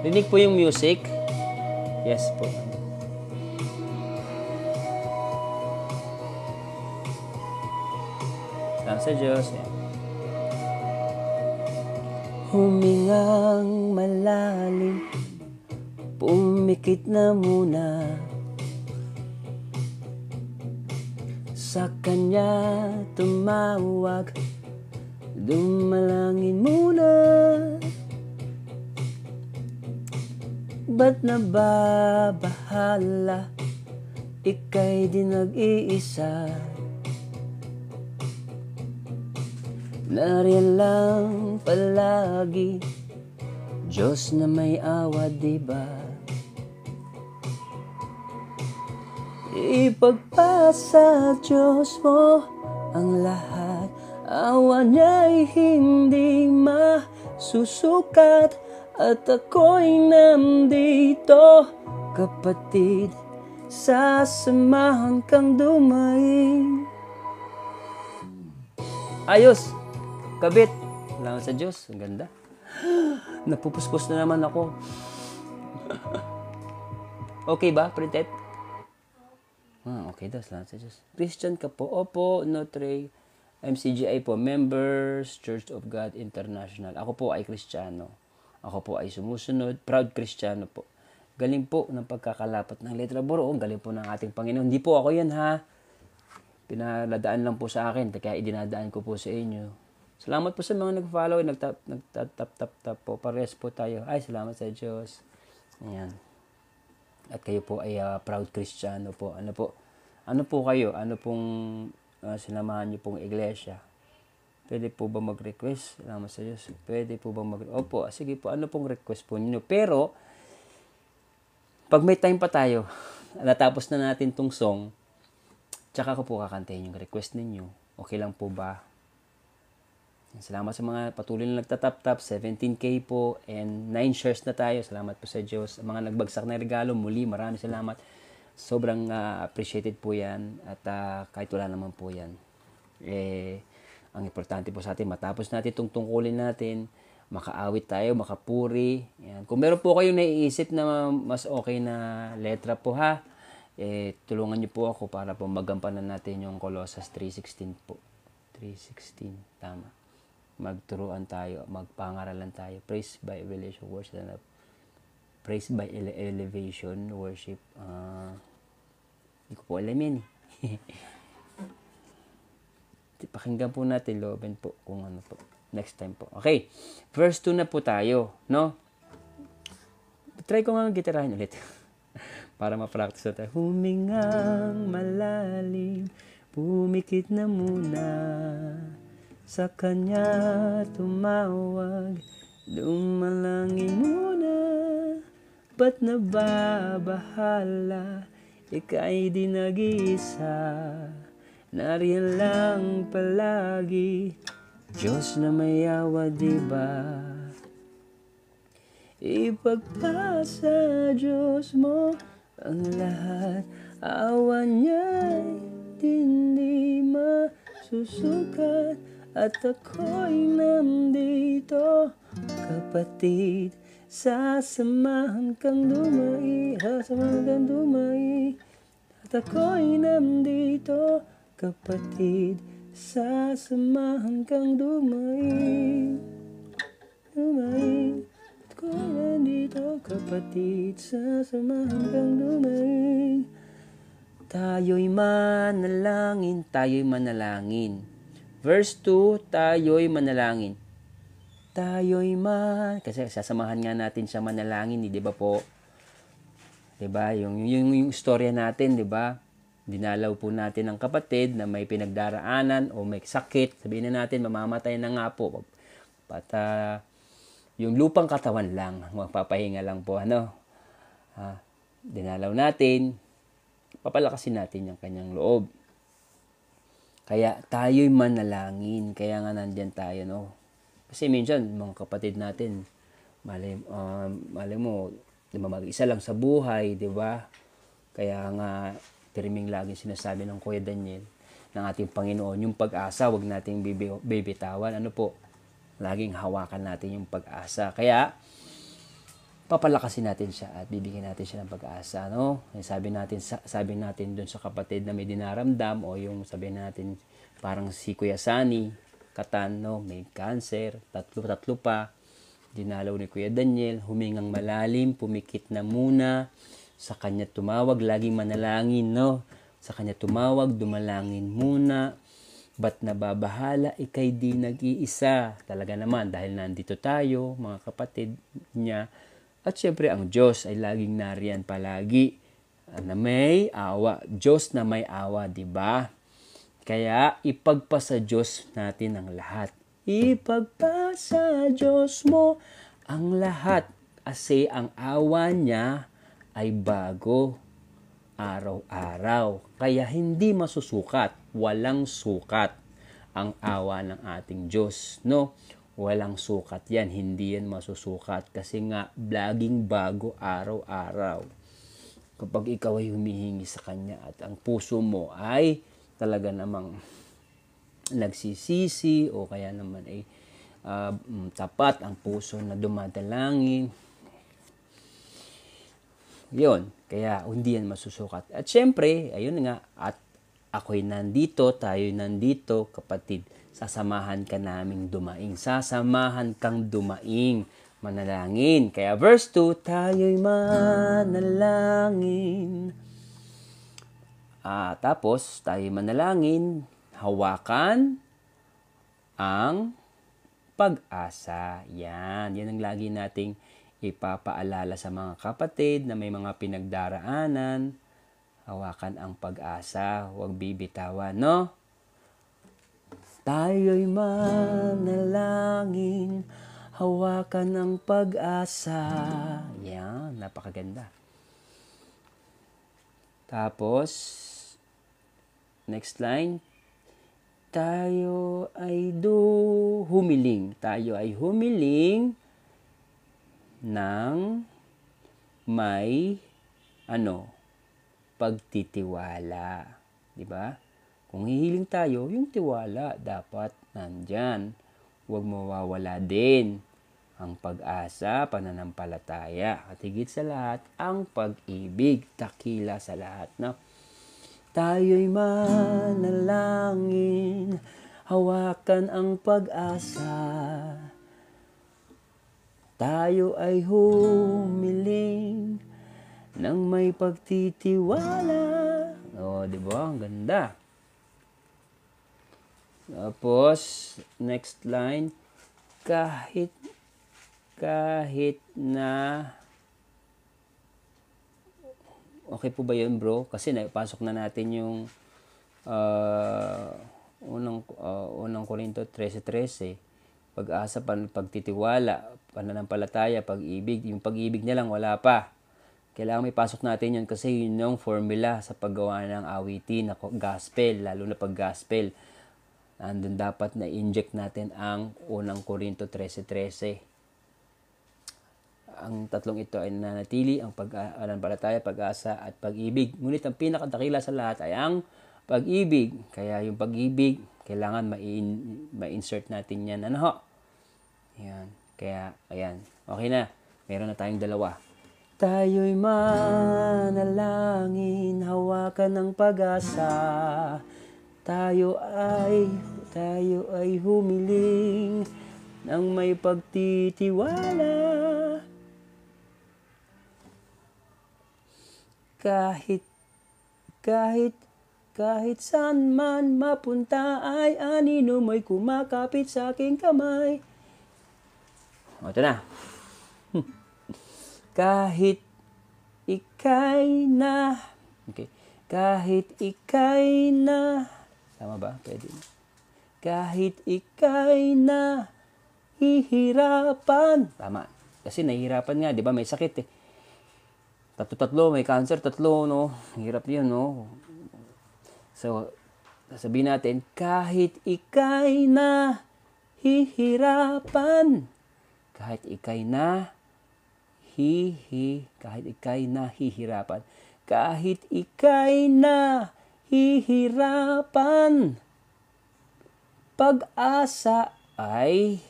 Rinig po yung music. Yes po. Salamat sa Diyos. Humingang malalim, pumikit na muna. Sa Kanya tumawag, dumalangin muna. Ba't nababahala? Ika'y di nag-iisa. Nariyan lang palagi, Diyos na may awa, diba? Ipagpasa Diyos mo ang lahat, awa niya'y hindi masusukat. At ako'y nandito, kapatid, sasamahan kang dumaing. Ayos! Kabit! Salamat sa Diyos. Ang ganda. Napupuspos na naman ako. Okay ba, Pritet? Okay daw. Salamat sa Diyos. Christian ka po? Opo, Notre MCGI po. Members, Church of God International. Ako po ay Kristiyano. Ako po ay sumusunod. Proud Kristiyano po. Galing po ng pagkakalapat ng letra Boroong. Galing po ng ating Panginoon. Hindi po ako yan, ha? Pinaladaan lang po sa akin. Kaya idinadaan ko po sa inyo. Salamat po sa mga nag-follow. Nagtap po. Pares po tayo. Ay, salamat sa Diyos. Ayan. At kayo po ay proud Kristiyano po. Ano po? Ano po kayo? Ano pong sinamahan niyo pong iglesia? Pwede po ba mag-request? Salamat sa Diyos. Pwede po ba Opo, sige po. Ano pong request po niyo? Pero, pag may time pa tayo, natapos na natin tong song, tsaka ko po kakantahin yung request ninyo. Okay lang po ba? Salamat sa mga patuloy na nagtatap-tap. 17K po and 9 shares na tayo. Salamat po sa Diyos. Mga nagbagsak na regalo, muli maraming salamat. Sobrang appreciated po yan. At kahit wala naman po yan. Ang importante po sa atin, matapos natin itong tungkulin natin, makaawit tayo, makapuri. Yan. Kung meron po kayong naiisip na mas okay na letra po, ha, tulungan niyo po ako para po magampanan natin yung Colossus 3:16 po. 3:16, tama. Magturuan tayo, magpangaralan tayo. Praise by elevation worship. Praise by elevation worship. Hindi ko po alam yan. Pakinggan po natin, loobin po kung ano po. Next time po. Okay. Verse 2 na po tayo, no? Try ko nga gitarahin ulit. Para ma-practice na tayo. Humingang malalim, pumikit na muna. Sa Kanya tumawag, dumalangin muna. Ba't nababahala? Ika'y di nag-iisa. Nariyan lang palagi, Diyos na may awa, diba? Ipagpasa Diyos mo ang lahat, awa niya'y hindi masusukat. At ako'y nandito, kapatid, sasamahan kang dumai, sasamahan kang dumai. At ako'y nandito, kapatid, sasamahan kang dumai. Dumai. At ako'y nandito, kapatid, sasamahan kang dumai. Tayo'y manalangin, tayo'y manalangin. Verse 2, tayo'y manalangin. Kasi sasamahan nga natin siya manalangin, di ba po? Di ba? Yung istorya natin, di ba? Dinalaw po natin ang kapatid na may pinagdaraanan o may sakit. Sabihin na natin, mamamatay na nga po. At yung lupang katawan lang, magpapahinga lang po, ano? Dinalaw natin, papalakasin natin yung kanyang loob. Kaya tayo'y manalangin. Kaya nga nandyan tayo, no? Kasi minsan, mga kapatid natin, malay mo, mag-isa lang sa buhay, di ba? Kaya nga, terming laging sinasabi ng Kuya Daniel, ng ating Panginoon, yung pag-asa, wag nating bibitawan. Ano po? Laging hawakan natin yung pag-asa. Kaya, papalakasin natin siya at bibigyan natin siya ng pag-asa, no? Sabi natin doon sa kapatid na may dinaramdam o yung sabi natin parang si Kuya Sani, Katan, no? May cancer, tatlo pa. Dinalaw ni Kuya Daniel, humingang malalim, pumikit na muna, sa kanya tumawag, laging manalangin, no? Sa kanya tumawag, dumalangin muna. ba't nababahala, ika'y di nag-iisa. Talaga naman, dahil nandito tayo, mga kapatid niya. At syempre, ang Diyos ay laging nariyan palagi na may awa. Diyos na may awa, di ba? Kaya, ipagpasa Diyos natin ang lahat. Ipagpasa Diyos mo ang lahat. Kasi ang awa niya ay bago araw-araw. Kaya hindi masusukat, walang sukat ang awa ng ating Diyos, no? Walang sukat yan, hindi yan masusukat kasi nga laging bago araw-araw. Kapag ikaw ay humihingi sa Kanya at ang puso mo ay talaga namang nagsisisi o kaya naman ay tapat ang puso na dumadalangin, yun, kaya hindi yan masusukat. At syempre, ayun nga, at ako'y nandito, tayo'y nandito, kapatid, sasamahan ka naming dumaing. Sasamahan kang dumaing, manalangin. Kaya verse 2, tayo'y manalangin. Tapos, tayo'y manalangin, hawakan ang pag-asa. Yan ang lagi nating ipapaalala sa mga kapatid na may mga pinagdaraanan. Hawakan ang pag-asa, huwag bibitawan, no? Tayo'y manalangin, hawakan ang pag-asa. Yan, napakaganda. Tapos, next line, tayo ay humiling. Tayo ay humiling ng may pagtitiwala, di ba? Kung hihiling tayo, yung tiwala dapat nandyan. Huwag mawawala din ang pag-asa, pananampalataya, at higit sa lahat, ang pag-ibig, takila sa lahat, no? Tayo'y manalangin, hawakan ang pag-asa. Tayo ay humiling ng may pagtitiwala. Di ba? Ang ganda. Tapos, next line, kahit na, okay po ba yun, bro? Kasi naipasok na natin yung unang Korinto 13:13. Pag-asa, pagtitiwala, pananampalataya, pag-ibig. Yung pag-ibig niya lang, wala pa. Kailangan may pasok natin yun kasi yun yung formula sa paggawa ng awitin, na gospel, lalo na pag-gospel. Nandun dapat na inject natin ang unang Korinto 13:13. Ang tatlong ito ay nananatili, ang pananampalataya, pag-asa, at pag-ibig. Ngunit ang pinakadakila sa lahat ay ang pag-ibig. Kaya yung pag-ibig, kailangan ma-insert natin yan. Ayan. Kaya, ayan. Okay na. Meron na tayong dalawa. Tayo'y manalangin, hawakan ng pag-asa. Tayo ay humiling ng may pagtitiwala. Kahit saan man mapunta ay anino mo'y kumakapit sa aking kamay. Ito na. Kahit ika'y na. Okay. Kahit ika'y na. Tama ba? Pwede na. Kahit ika'y na hihirapan. Tama. Kasi nahihirapan nga, di ba? May sakit eh. Tatlo, may cancer, tatlo, no? Hirap yun, no? So, sasabihin natin, kahit ika'y na hihirapan. Kahit ika'y na hihirapan. Kahit ika'y na hihirapan. Pag-asa ay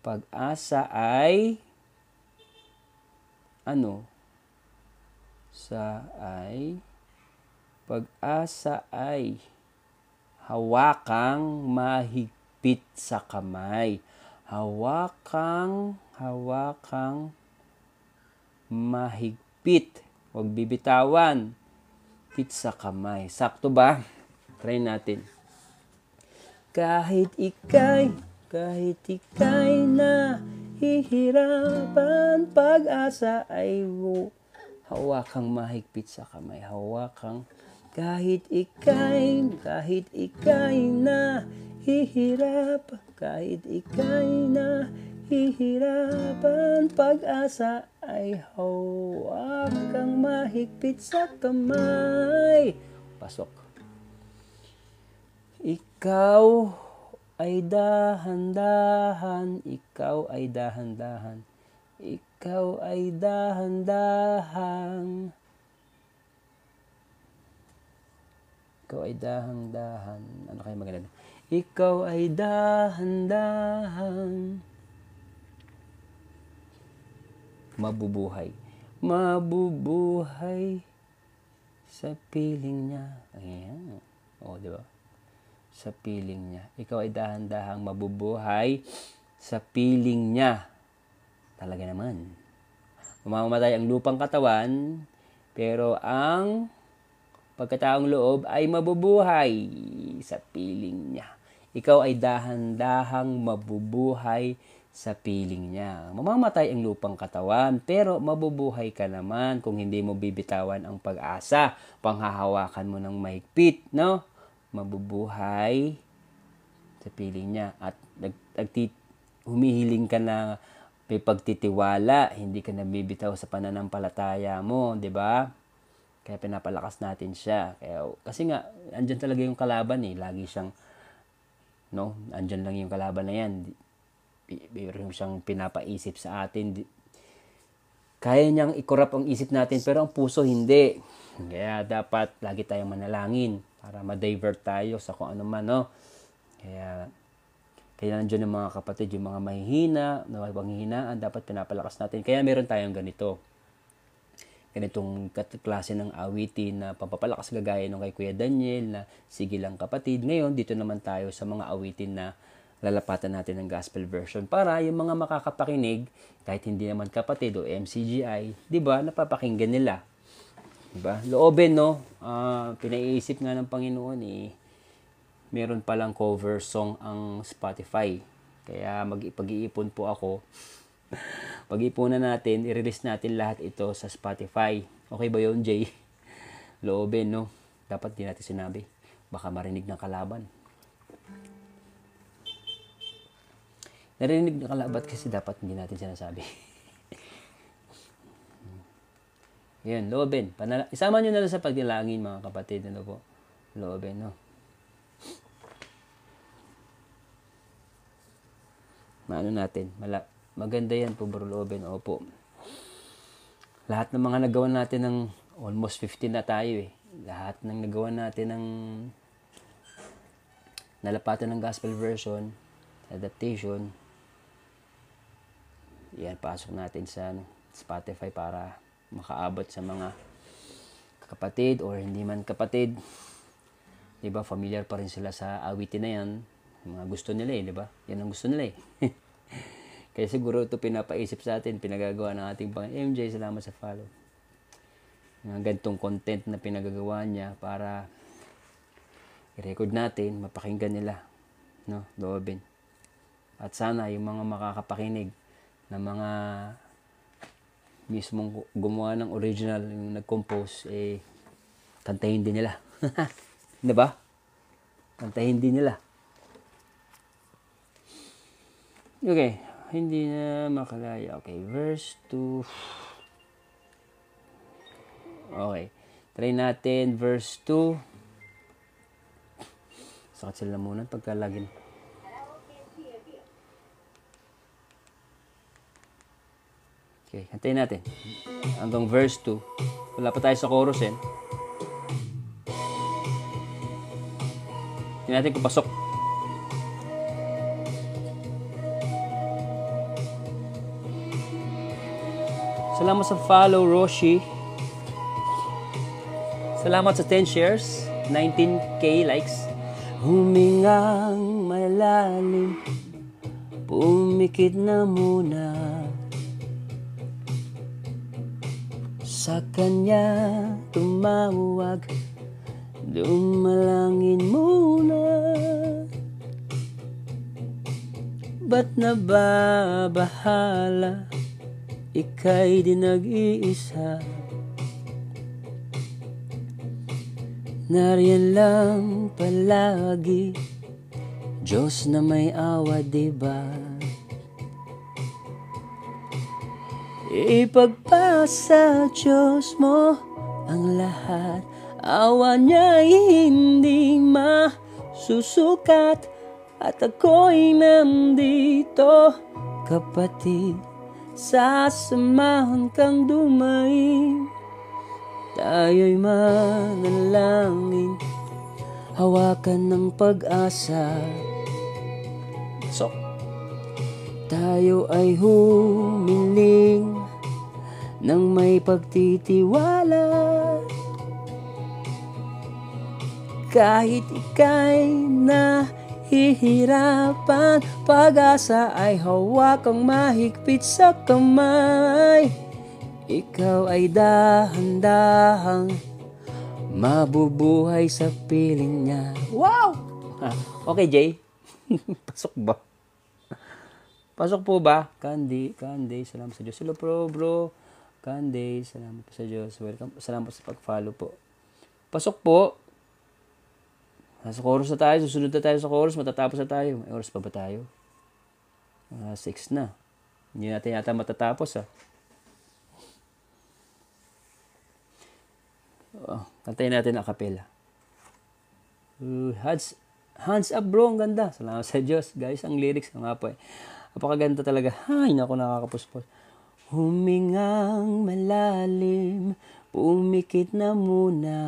Pag-asa ay pag-asa ay hawakang mahigpit sa kamay. Hawakang mahigpit. Huwag bibitawan. Higpit sa kamay. Sakto ba? Try natin. Kahit ika'y nahihirapan, pag-asa ay hawakang mahigpit sa kamay. Hawakang kahit ika'y nahihirapan, pag-asa ay hawakang mahigpit sa kamay. Pasok. Ikaw ay dahan-dahan, ikaw ay dahan-dahan, ikaw ay dahan-dahan, ikaw ay dahan-dahan. Ano kayo maganda? Ikaw ay dahan-dahan, mabubuhay, mabubuhay sa piling niya. Ayan. O, di ba? Sa piling niya. Ikaw ay dahan-dahang mabubuhay sa piling niya. Talaga naman. Mamamatay ang lupang katawan, pero ang pagkataong loob ay mabubuhay sa piling niya. Ikaw ay dahan-dahang mabubuhay sa piling niya. Mamamatay ang lupang katawan, pero mabubuhay ka naman kung hindi mo bibitawan ang pag-asa. Panghahawakan mo ng mahigpit, no? Mabubuhay sa piling niya. At humihiling ka na may pagtitiwala, hindi ka nabibitaw sa pananampalataya mo, di ba? Kaya pinapalakas natin siya. Kasi nga, andyan talaga yung kalaban eh. Lagi siyang, no? Andyan lang yung kalaban na yan. Meron siyang pinapaisip sa atin. Kaya niyang i-corrupt ang isip natin, pero ang puso hindi. Kaya dapat lagi tayong manalangin para ma-divert tayo sa kung ano man, no? Kaya nandiyan yung mga kapatid, yung mga mahihina, na panghihinaan, dapat pinapalakas natin. Kaya meron tayong ganitong klase ng awitin na pampapalakas gagaya nung kay Kuya Daniel na sige lang kapatid. Ngayon, dito naman tayo sa mga awitin na lalapatan natin ng gospel version para yung mga makakapakinig, kahit hindi naman kapatid o MCGI, di ba, napapakinggan nila. Diba? Loobin, no? Pinaiisip nga ng Panginoon meron palang cover song ang Spotify. Kaya pag-iipon po ako. Pag-iipunan natin, i-release natin lahat ito sa Spotify. Okay ba yun, Jay? Loobin, no? Dapat di natin sinabi. Baka marinig ng kalaban. Narinig ng kalaban kasi dapat hindi natin sinasabi. Yan, loobin. Isama nyo na lang sa pagdilangin, mga kapatid. Ano po? Loobin, no? Maano natin? Maganda yan po, bro, loobin. Opo. Lahat ng mga nagawa natin ng almost 15 na tayo eh. Lahat ng nagawa natin ng nalapatan ng gospel version, adaptation, yan, pasok natin sa Spotify para makaabot sa mga kapatid or hindi man kapatid. Diba, familiar pa rin sila sa awitin na yan. Mga gusto nila eh, diba? Yan ang gusto nila eh. Kaya siguro ito pinapaisip sa atin, pinagagawa ng ating Panginoon. MJ, salamat sa follow. Mga gantong content na pinagagawa niya para i-record natin, mapakinggan nila. No? Loobin. At sana yung mga makakapakinig na mga mismong gumawa ng original, yung nag-compose, kantahin din nila. Diba? Kantahin din nila. Okay. Hindi na makalaya. Okay. Verse 2. Okay. Try natin. Verse 2. Sakat sila muna pagkalagin. Okay, hantayin natin. Hanggang verse 2. Wala pa tayo sa chorus eh. Tingnan natin kung pasok. Salamat sa follow, Roshi. Salamat sa 10 shares. 19k likes. Humingang malalim, pumikit na muna. Sa kanya tumawag dumalangin muna. Ba't nababahala, ika'y di nag-iisa. Nariyan lang palagi, Diyos na may awa, diba? Ipagpasa Diyos mo ang lahat, awa niya'y hindi masusukat. At ako'y nandito, kapatid, sasamahan kang dumaing. Tayo'y manalangin, hawakan ng pag-asa. So, tayo ay humiling ng may pagtitiwala. Kahit ika'y nahihirapan, pag-asa ay hawakang mahigpit sa kamay. Ikaw ay dahan-dahang mabubuhay sa piling niya. Wow! Okay, Jay. Pasok ba? Pasok po ba? Candy, salamat sa Diyos. Hello bro. Candy, salamat po sa Diyos. Welcome. Salamat po sa pag-follow po. Pasok po. Nasa chorus na tayo. Susunod na tayo sa chorus. Matatapos na tayo. May oras pa ba tayo? 6 na. Hindi natin yata matatapos kantayin natin a cappella. Hands up bro, ang ganda. Salamat sa Diyos. Guys, ang lyrics nga po napakaganda talaga. Ay, naku, nakakapuspos. Humingang malalim, pumikit na muna,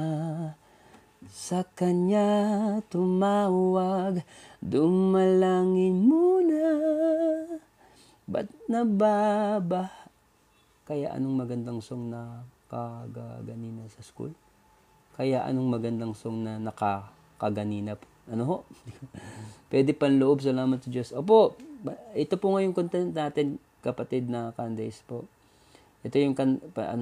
sa Kanya tumawag, dumalangin muna. Ba't Kaya anong magandang song na kagaganina sa school? Kaya anong magandang song na nakakaganina po? Ano ho? Pwede panloob, salamat sa Diyos. Opo, ito po nga yung content natin, kapatid na Candace po. Ito yung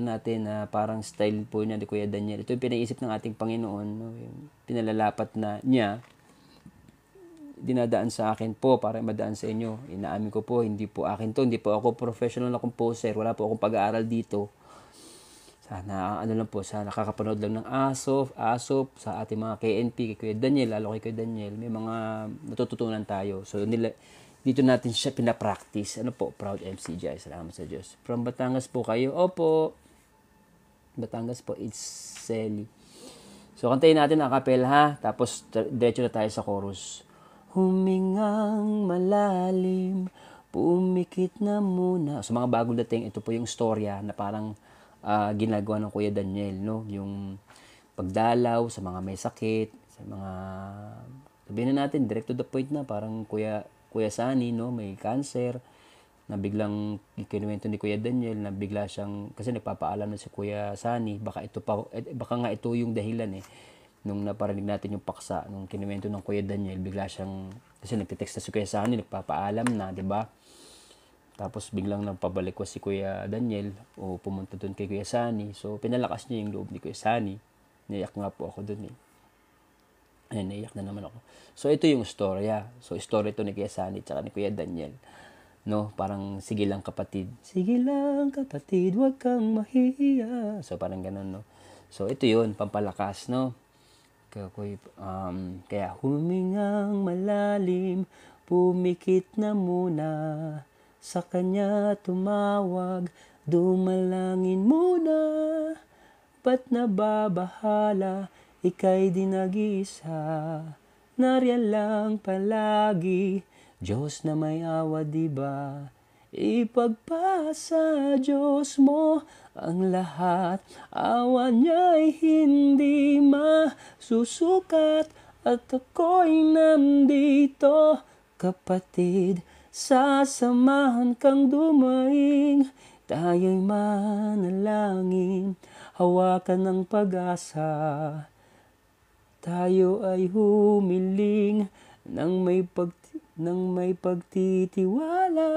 natin na parang style po niya ni Kuya Daniel. Ito yung pinaisip ng ating Panginoon, no? Yung pinalalapat na niya, dinadaan sa akin po para madaan sa inyo. Inaamin ko po, hindi po akin to. Hindi po ako professional na composer. Wala po akong pag-aaral dito. Sana nakakapanood lang ng ASOP, sa ating mga KNP, kay Kuya Daniel, lalo kay Kuya Daniel, may mga natututunan tayo. So, dito natin siya pinapractice. Ano po? Proud MCJ. Salamat sa Diyos. From Batangas po kayo. Opo. Batangas po. It's Selly. So, kantayin natin a cappella, ha? Tapos, diretso na tayo sa chorus. Humingang malalim, pumikit na muna. So, mga bagong dating, ito po yung storya na parang ginagawa ng Kuya Daniel, no? Yung pagdalaw sa mga may sakit, sa mga, sabihin na natin, direct to the point na, parang Kuya Sani, no? May cancer, na biglang ikinuwento ni Kuya Daniel, na bigla siyang, kasi nagpapaalam na si Kuya Sani, baka nga ito yung dahilan nung naparinig natin yung paksa, nung kinuwento ng Kuya Daniel, bigla siyang, kasi nagtitext na si Kuya Sani, nagpapaalam na, di ba? Tapos biglang nagpabalik ko si Kuya Daniel o pumunta doon kay Kuya Sani. So pinalakas niya yung loob ni Kuya Sani. Naiyak nga po ako doon Ayun, naiyak na naman ako. So ito yung storya. So story ito ni Kuya Sani at ni Kuya Daniel. No, parang sige lang kapatid. Sige lang kapatid, huwag kang mahihiya. So parang ganun, no. So ito yun, pampalakas, no. Kaya humingang malalim, pumikit na muna, sa Kanya tumawag, dumalangin muna. Ba't nababahala, ika'y di nag-iisa. Nariyan lang palagi, Diyos na may awa, diba? Ipagpasa Diyos mo ang lahat, awa niya'y hindi masusukat. At ako'y nandito, kapatid, sasamahan kang dumaing. Tayo'y manalangin, hawakan ng pag-asa. Tayo ay humiling ng may pagtitiwala.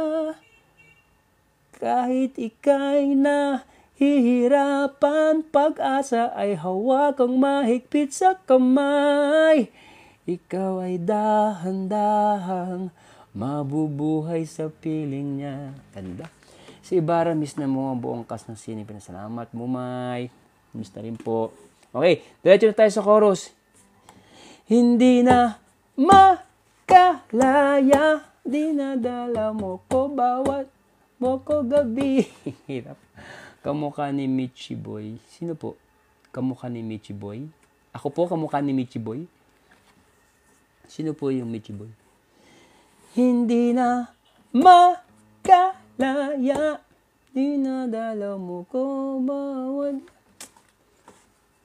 Kahit ika'y hihirapan, pag-asa ay hawakang mahigpit sa kamay. Ikaw ay dahan-dahang mabubuhay sa piling niya. Ganda. Si Ibarra, miss na mo ang buong cast ng sine. Pinasalamat mo, May. Miss na rin po. Okay, diretso na tayo sa chorus. Hindi na makalaya, dinadala mo ko bawat mo ko gabi. Hirap. Kamukha ni Michi Boy. Sino po? Kamukha ni Michi Boy? Ako po, kamukha ni Michi Boy? Sino po yung Michi Boy? Hindi na makalaya, dinadala mo ko bawat.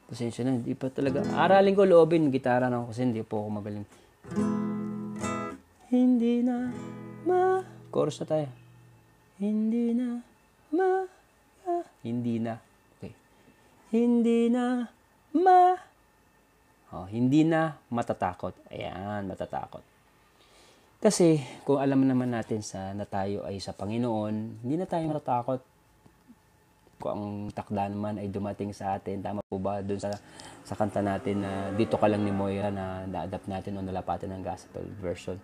Pasensya na, hindi pa talaga. Aralin ko loobin, gitara na ako kasi hindi po ako magaling. Hindi na chorus na tayo. Hindi na hindi na. Okay. Hindi na hindi na matatakot. Ayan, matatakot. Kasi kung alam naman natin na tayo ay sa Panginoon, hindi na tayo matatakot. Kung ang takda naman ay dumating sa atin, tama po ba doon sa kanta natin na Dito Ka Lang ni Moira na na-adapt natin o nalapatan ng gospel version.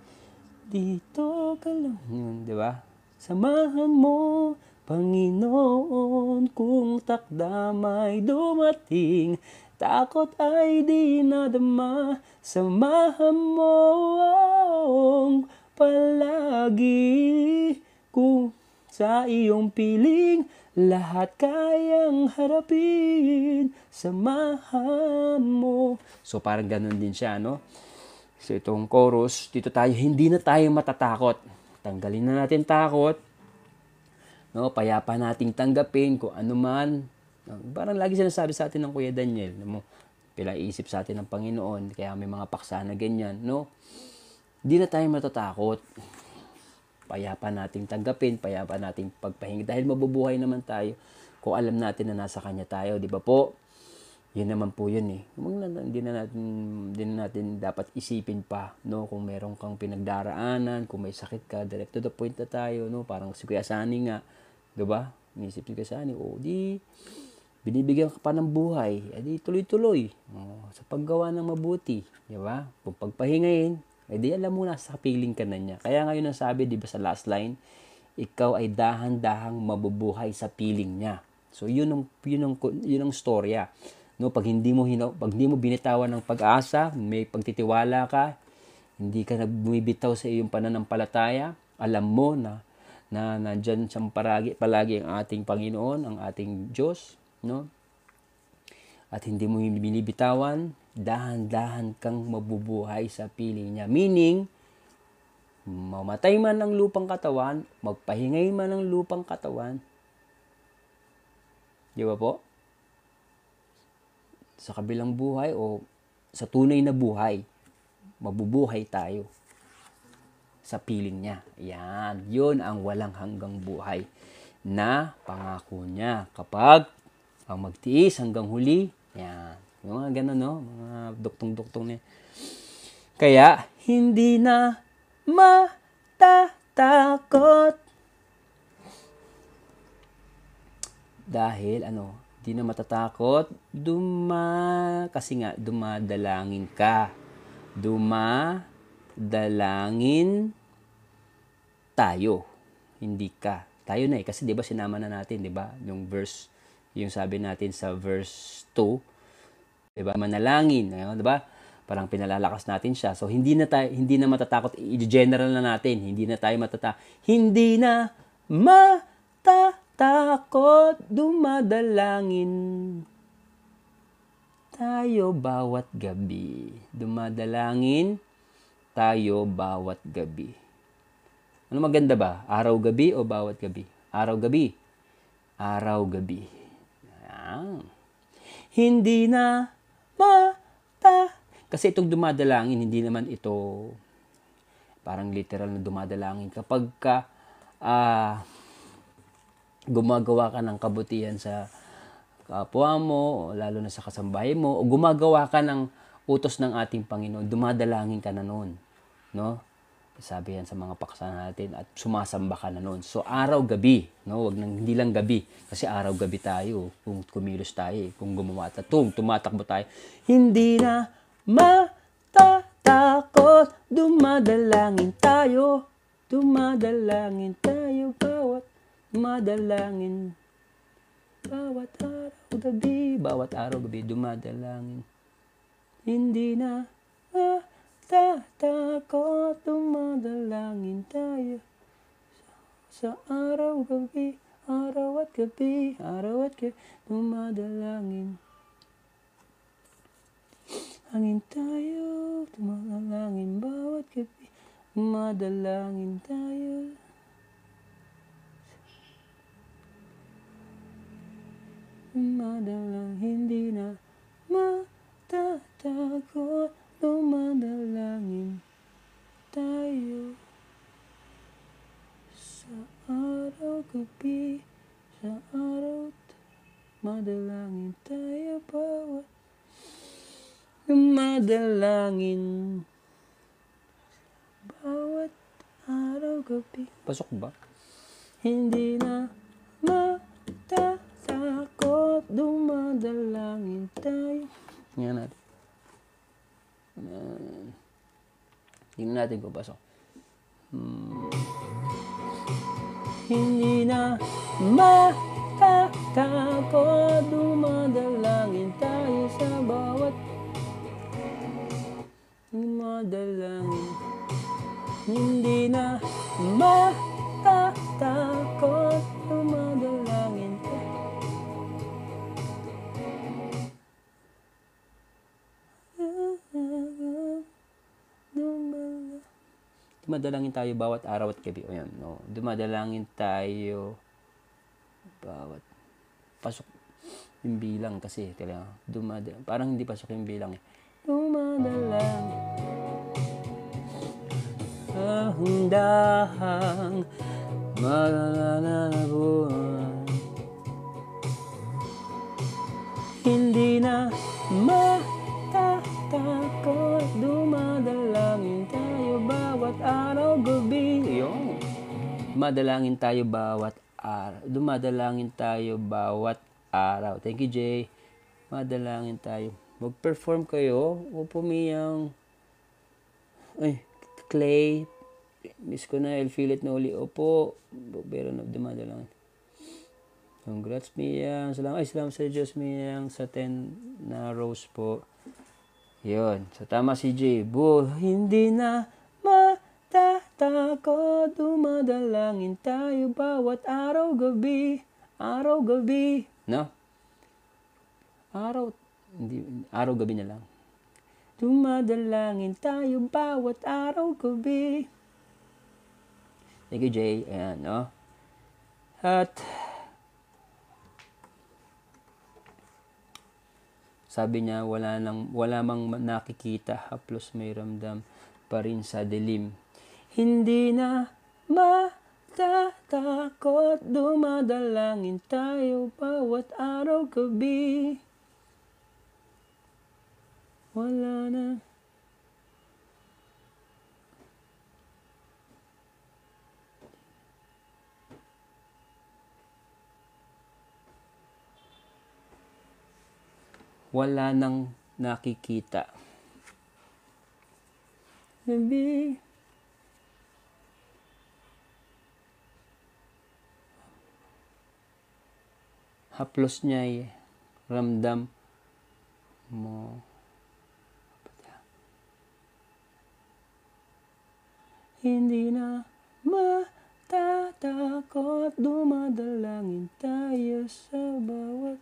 Dito ka lang. Yun, di ba? Samahan mo, Panginoon, kung takda may dumating, takot ay di nadama, samahan mo palagi, kung sa iyong piling, lahat kayang harapin, samahan mo. So parang ganun din siya, no? So itong chorus, dito tayo, hindi na tayo matatakot. Tanggalin na natin takot. No, payapa nating tanggapin kung ano man. No, parang lagi sinasabi sa atin ng Kuya Daniel, no, pila-isip sa atin ng Panginoon, kaya may mga paksa na ganyan, no? Hindi na tayo matatakot. Payapa nating tanggapin, payapa nating pagpahinga dahil mabubuhay naman tayo kung alam natin na nasa Kanya tayo, di ba po? Yun naman po yun eh. Hindi na natin dapat isipin pa, no? Kung meron kang pinagdaraanan, kung may sakit ka, direct to the point na tayo, no? Parang si Kuya Sani nga, di ba? Inisip si Kuya Sani, di binibigyan ka pa ng buhay, di tuloy-tuloy. Sa paggawa ng mabuti, di ba? Kung pagpahingayin, di alam mo na sa piling ka na niya. Kaya ngayon ang sabi, di ba sa last line, ikaw ay dahan-dahang mabubuhay sa piling niya. So yun ang storya. No, pag hindi mo binitawan ng pag-asa, may pagtitiwala ka, hindi ka bumibitaw sa iyong pananampalataya, alam mo na nandiyan siyang palagi ang ating Panginoon, ang ating Diyos, no? At hindi mo binibitawan, dahan-dahan kang mabubuhay sa piling niya. Meaning, mamatay man ang lupang katawan, magpahingay man ang lupang katawan, di ba po? Sa kabilang buhay o sa tunay na buhay, mabubuhay tayo sa piling niya. Yan, yun ang walang hanggang buhay na pangako niya. Kapag ang magtiis hanggang huli, yan. Yung mga ganun, no? Mga duktong-duktong niya. Kaya, hindi na matatakot. Dahil, di na matatakot, kasi nga, dumadalangin ka. Dumadalangin tayo. Hindi ka. Tayo na kasi 'di ba sinama na natin, 'di ba? Yung verse, yung sabi natin sa verse 2, 'di ba? Manalangin, 'di ba? Parang pinalalakas natin siya. So hindi na matatakot, i-general na natin. Hindi na tayo matatakot. Hindi na matatakot, dumadalangin tayo bawat gabi. Dumadalangin tayo bawat gabi. Ano maganda ba? Araw-gabi o bawat gabi? Araw-gabi. Araw-gabi. Ayan. Hindi na kasi itong dumadalangin, hindi naman ito parang literal na dumadalangin. Kapag ka gumagawa ka ng kabutihan sa kapwa mo, o lalo na sa kasambahay mo, o gumagawa ka ng utos ng ating Panginoon, dumadalangin ka na noon, no? Sabi yan sa mga paksa natin at sumasamba ka na noon. So araw-gabi, no? Wag nang hindi lang gabi kasi araw-gabi tayo kung kumilos tayo, kung gumawa tayo, tumatakbo tayo. Hindi na matatakot, dumadalangin tayo bawat madalangin. Bawat araw-gabi dumadalangin. Hindi na matatakot, dumadalangin tayo sa araw-gabi, araw at gabi, dumadalangin. Hangin tayo, dumadalangin bawat gabi, dumadalangin tayo. Dumadalangin, hindi na matatakot, dumadalangin tayo sa araw-gabi, madalangin tayo bawat dumadalangin bawat araw-gabi. Pasok ba? Hindi na matatakot, dumadalangin tayo. Yan natin. Tingnan natin kung pasok. Hindi na matatakot, dumadalangin tayo sa bawat dumadalangin. Hindi na matatakot, dumadalangin tayo. Dumadalangin tayo bawat araw at gabi. O yan, no? Dumadalangin tayo bawat... Pasok yung bilang kasi. Parang hindi pasok yung bilang eh. Dumadalangin. Dahang malalanabuhan. Hindi na matatakot, dumadalangin tayo bawat araw-gabi. Yung dumadalangin tayo bawat araw. Dumadalangin tayo bawat araw. Thank you, Jay. Madalangin tayo. Mag-perform kayo. O pumiyang Clay. Miss ko na. I'll feel it na uli. Opo. Pero dumadalangin. Congrats, Miyang. Salamat sa Diyos, Miyang. Sa 10 na rose po. Yun. So, tama si Jay. Hindi na matatakot, dumadalangin tayo bawat araw-gabi. Araw-gabi. No? Araw-gabi na lang. Dumadalangin tayo bawat araw-gabi. Thank you, Jay. Ayan, no? At sabi niya, wala mang nakikita, haplos may ramdam pa rin sa dilim. Hindi na matatakot, dumadalangin tayo bawat araw-gabi. Wala na. Wala nang nakikita. Gabi. Haplos niya ramdam mo. Hindi na matatakot, dumadalangin tayo sa bawat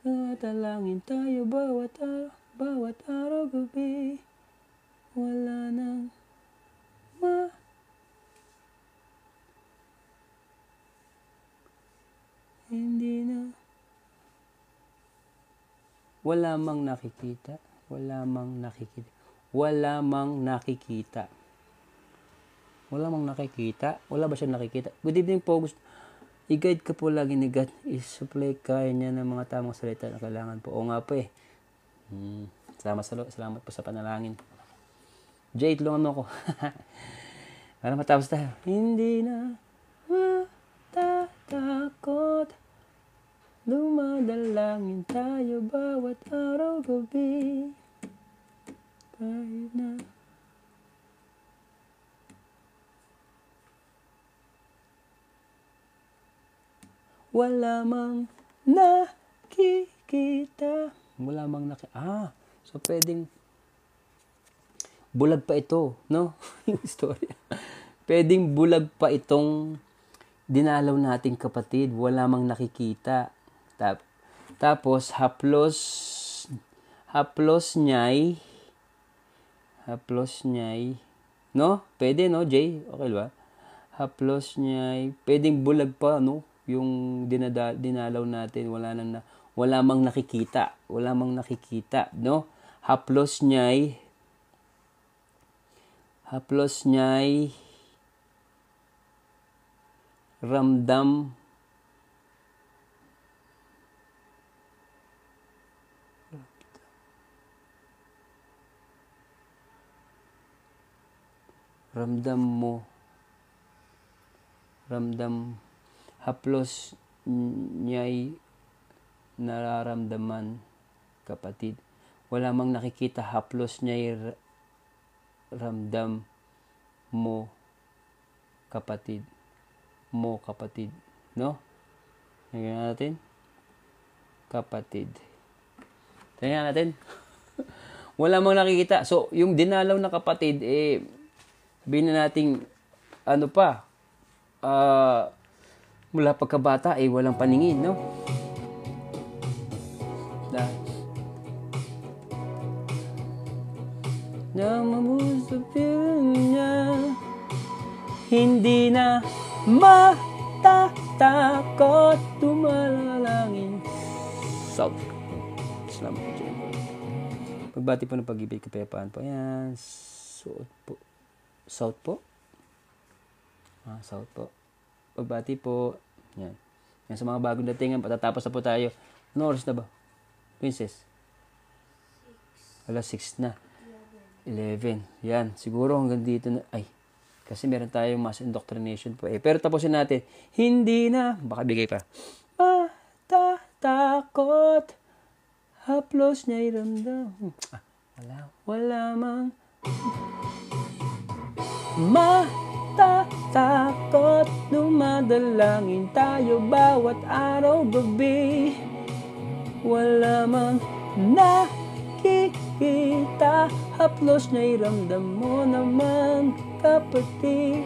dumadalangin tayo bawat araw-gabi. Wala nang hindi na. Wala mang nakikita. Wala mang nakikita. Wala ba siyang nakikita? Good evening po. I-guide ka po lagi ni God. I-supply kaya niya ng mga tamang salita na kailangan po. O nga po eh. Salamat po sa panalangin. Jay, tulungan mo ako. Para matapos tayo. Hindi na matatakot. Dumadalangin tayo bawat araw gabi. Kahit na wala mang nakikita. Wala mang so pwedeng bulag pa ito, no? Yung istorya. Pwedeng bulag pa itong dinalaw nating kapatid. Wala mang nakikita. Tapos, haplos nyay, no? Pwede, no, Jay? Okay ba? Haplos nyay, pwedeng bulag pa, no? Yung dinalaw natin, wala mang nakikita, no? Haplos nyay, ramdam mo, haplos niya'y nararamdaman, kapatid. Wala mang nakikita, haplos niya'y ramdam mo, kapatid. No? Tingnan natin. Kapatid. Tingnan natin. Wala mang nakikita. So, yung dinalaw na kapatid, sabihin na natin, mula pagkabata, walang paningin, no? Hindi na matatakot, tumalalangin. South. Salamat po dyan. Pagbati po ng pag-ibig, kapayapaan po. Ayan. South po. South po. Pagbati po. Yan. Yan sa mga bagong datingan, patatapos na po tayo. Ano oras na ba? Princess? 6 na. 11. Yan. Siguro hanggang dito na. Kasi meron tayong mass indoctrination po. Pero tapusin natin. Hindi na. Baka bigay pa. Matatakot. Haplos niya'y ramdam. Wala mang matatakot. Dumadalangin tayo bawat araw gabi. Wala mang nakikita. Haplos niya'y ramdam mo naman, kapatid.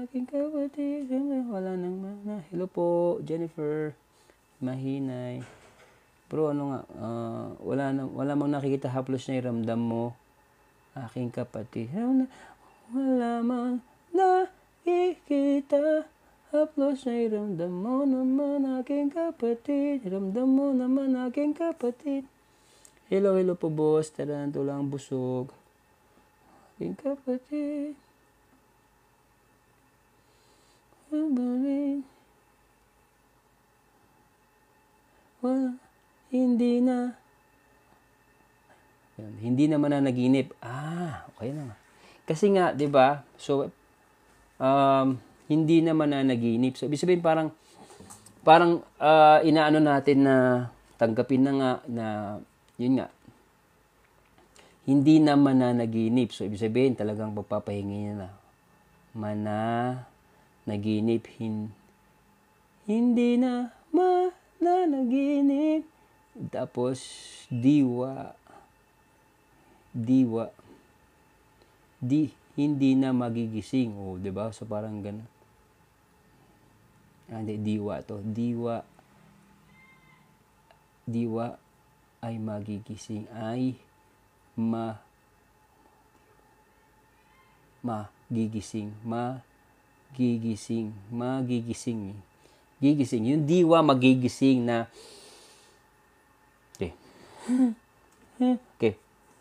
Aking kapatid. Wala nang mana. Hello po, Jennifer. Mahinay. Pero wala mang nakikita, haplos niya'y ramdam mo, aking kapatid. Wala mang nakikita. Haplos niya'y ramdam mo naman, aking kapatid. Ramdam mo naman, aking kapatid. Hello po, boss. Tarantulang busog. Aking kapatid. Hindi na. Hindi na mananaginip. Okay na nga. Kasi nga, 'di ba? So hindi na mananaginip. So ibig sabihin parang inaano natin na tanggapin na nga na yun nga. Hindi na mananaginip. So ibig sabihin talagang pagpapahingi na. Mananaginip. Hindi na mananaginip. Tapos diwa. Hindi na magigising. 'Di ba? So parang ganun. Hindi, diwa to. Diwa ay magigising. Gigising. Yung diwa magigising na. Okay.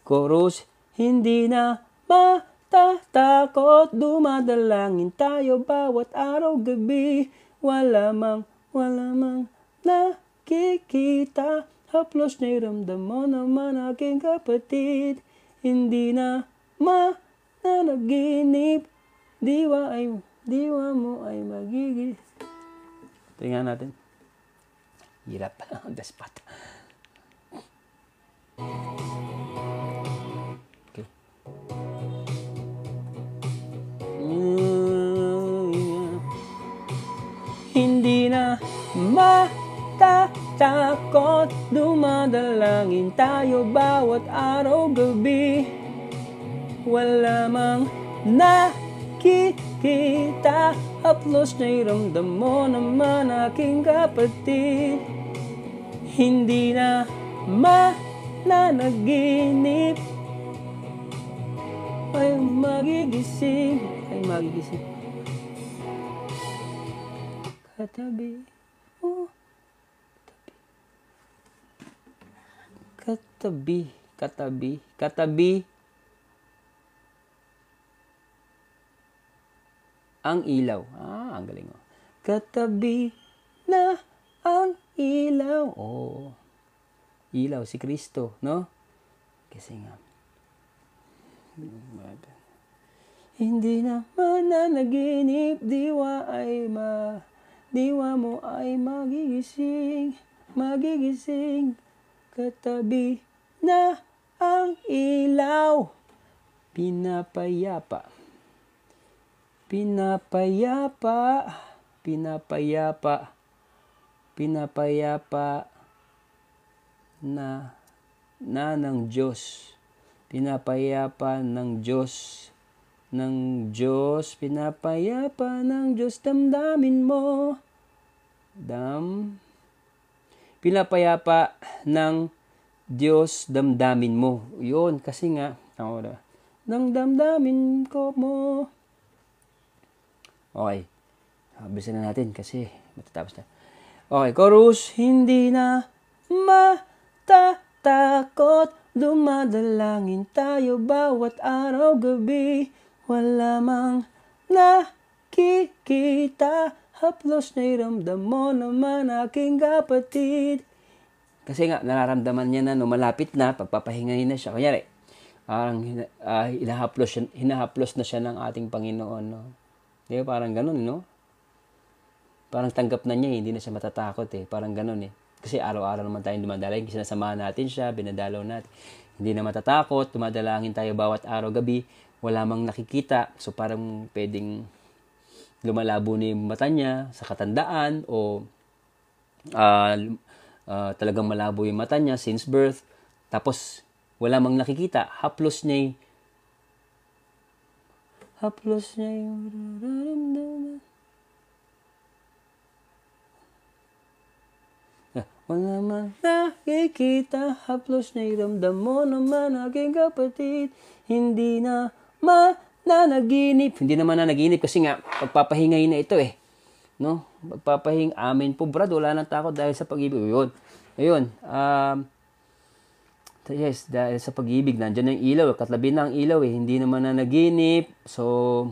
Chorus. Hindi na matatakot. Dumadalangin tayo bawat araw gabi. Wala mang nakikita. haplos na'y ramdam mo naman aking kapatid. Hindi na mananaginip, diwa mo ay magiging. Tingnan natin. Hirap. On the spot. Okay. Hindi na matatakot, dumadalangin tayo bawat araw gabi. Wala mang nakikita, haplos na'y ramdam mo naman aking kapatid. Hindi na mananaginip, ay magigising. Katabi, katabi ang ilaw. Ang galing mo. Katabi na ang ilaw. Ilaw si Kristo, no? Kasi nga hindi na mananaginip, diwa mo ay magigising. Katabi na ang ilaw, pinapayapa na ng Diyos. Pinapayapa ng Diyos. Pinapayapa ng Diyos, damdamin mo. Pinapayapa ng Diyos, damdamin mo. Yun, kasi nga, nang damdamin ko mo. Okay. Bilisan na natin kasi matatapos na. Okay, chorus. Hindi na matatakot, dumadalangin tayo bawat araw gabi. Wala mang nakikita, haplos na'y ramdam mo naman aking kapatid. Kasi nga, nararamdaman niya na malapit na, pagpapahingahin na siya. Kunyari, hinahaplos na siya ng ating Panginoon. No? Di ba? Parang ganun, no? Parang tanggap na niya, hindi na siya matatakot. Parang ganun. Kasi araw-araw naman tayong dumadalangin, sinasamahan natin siya, binadalaw natin. Hindi na matatakot, dumadalangin tayo bawat araw, gabi, wala mang nakikita. So parang pwedeng lumalabo na yung mata niya sa katandaan o talagang malabo yung mata niya since birth. Tapos wala mang nakikita, haplos niya yung nararamdaman. Wala man nakikita, haplos niya yung ramdam mo naman aking kapatid. Hindi na mananaginip. Hindi na mananaginip kasi nga pagpapahingay na ito no? Amen po brad, wala nang takot dahil sa pag-ibig. Ayun. Yes, dahil sa pag-ibig, nandiyan ang ilaw, katlabi na ang ilaw hindi na mananaginip. So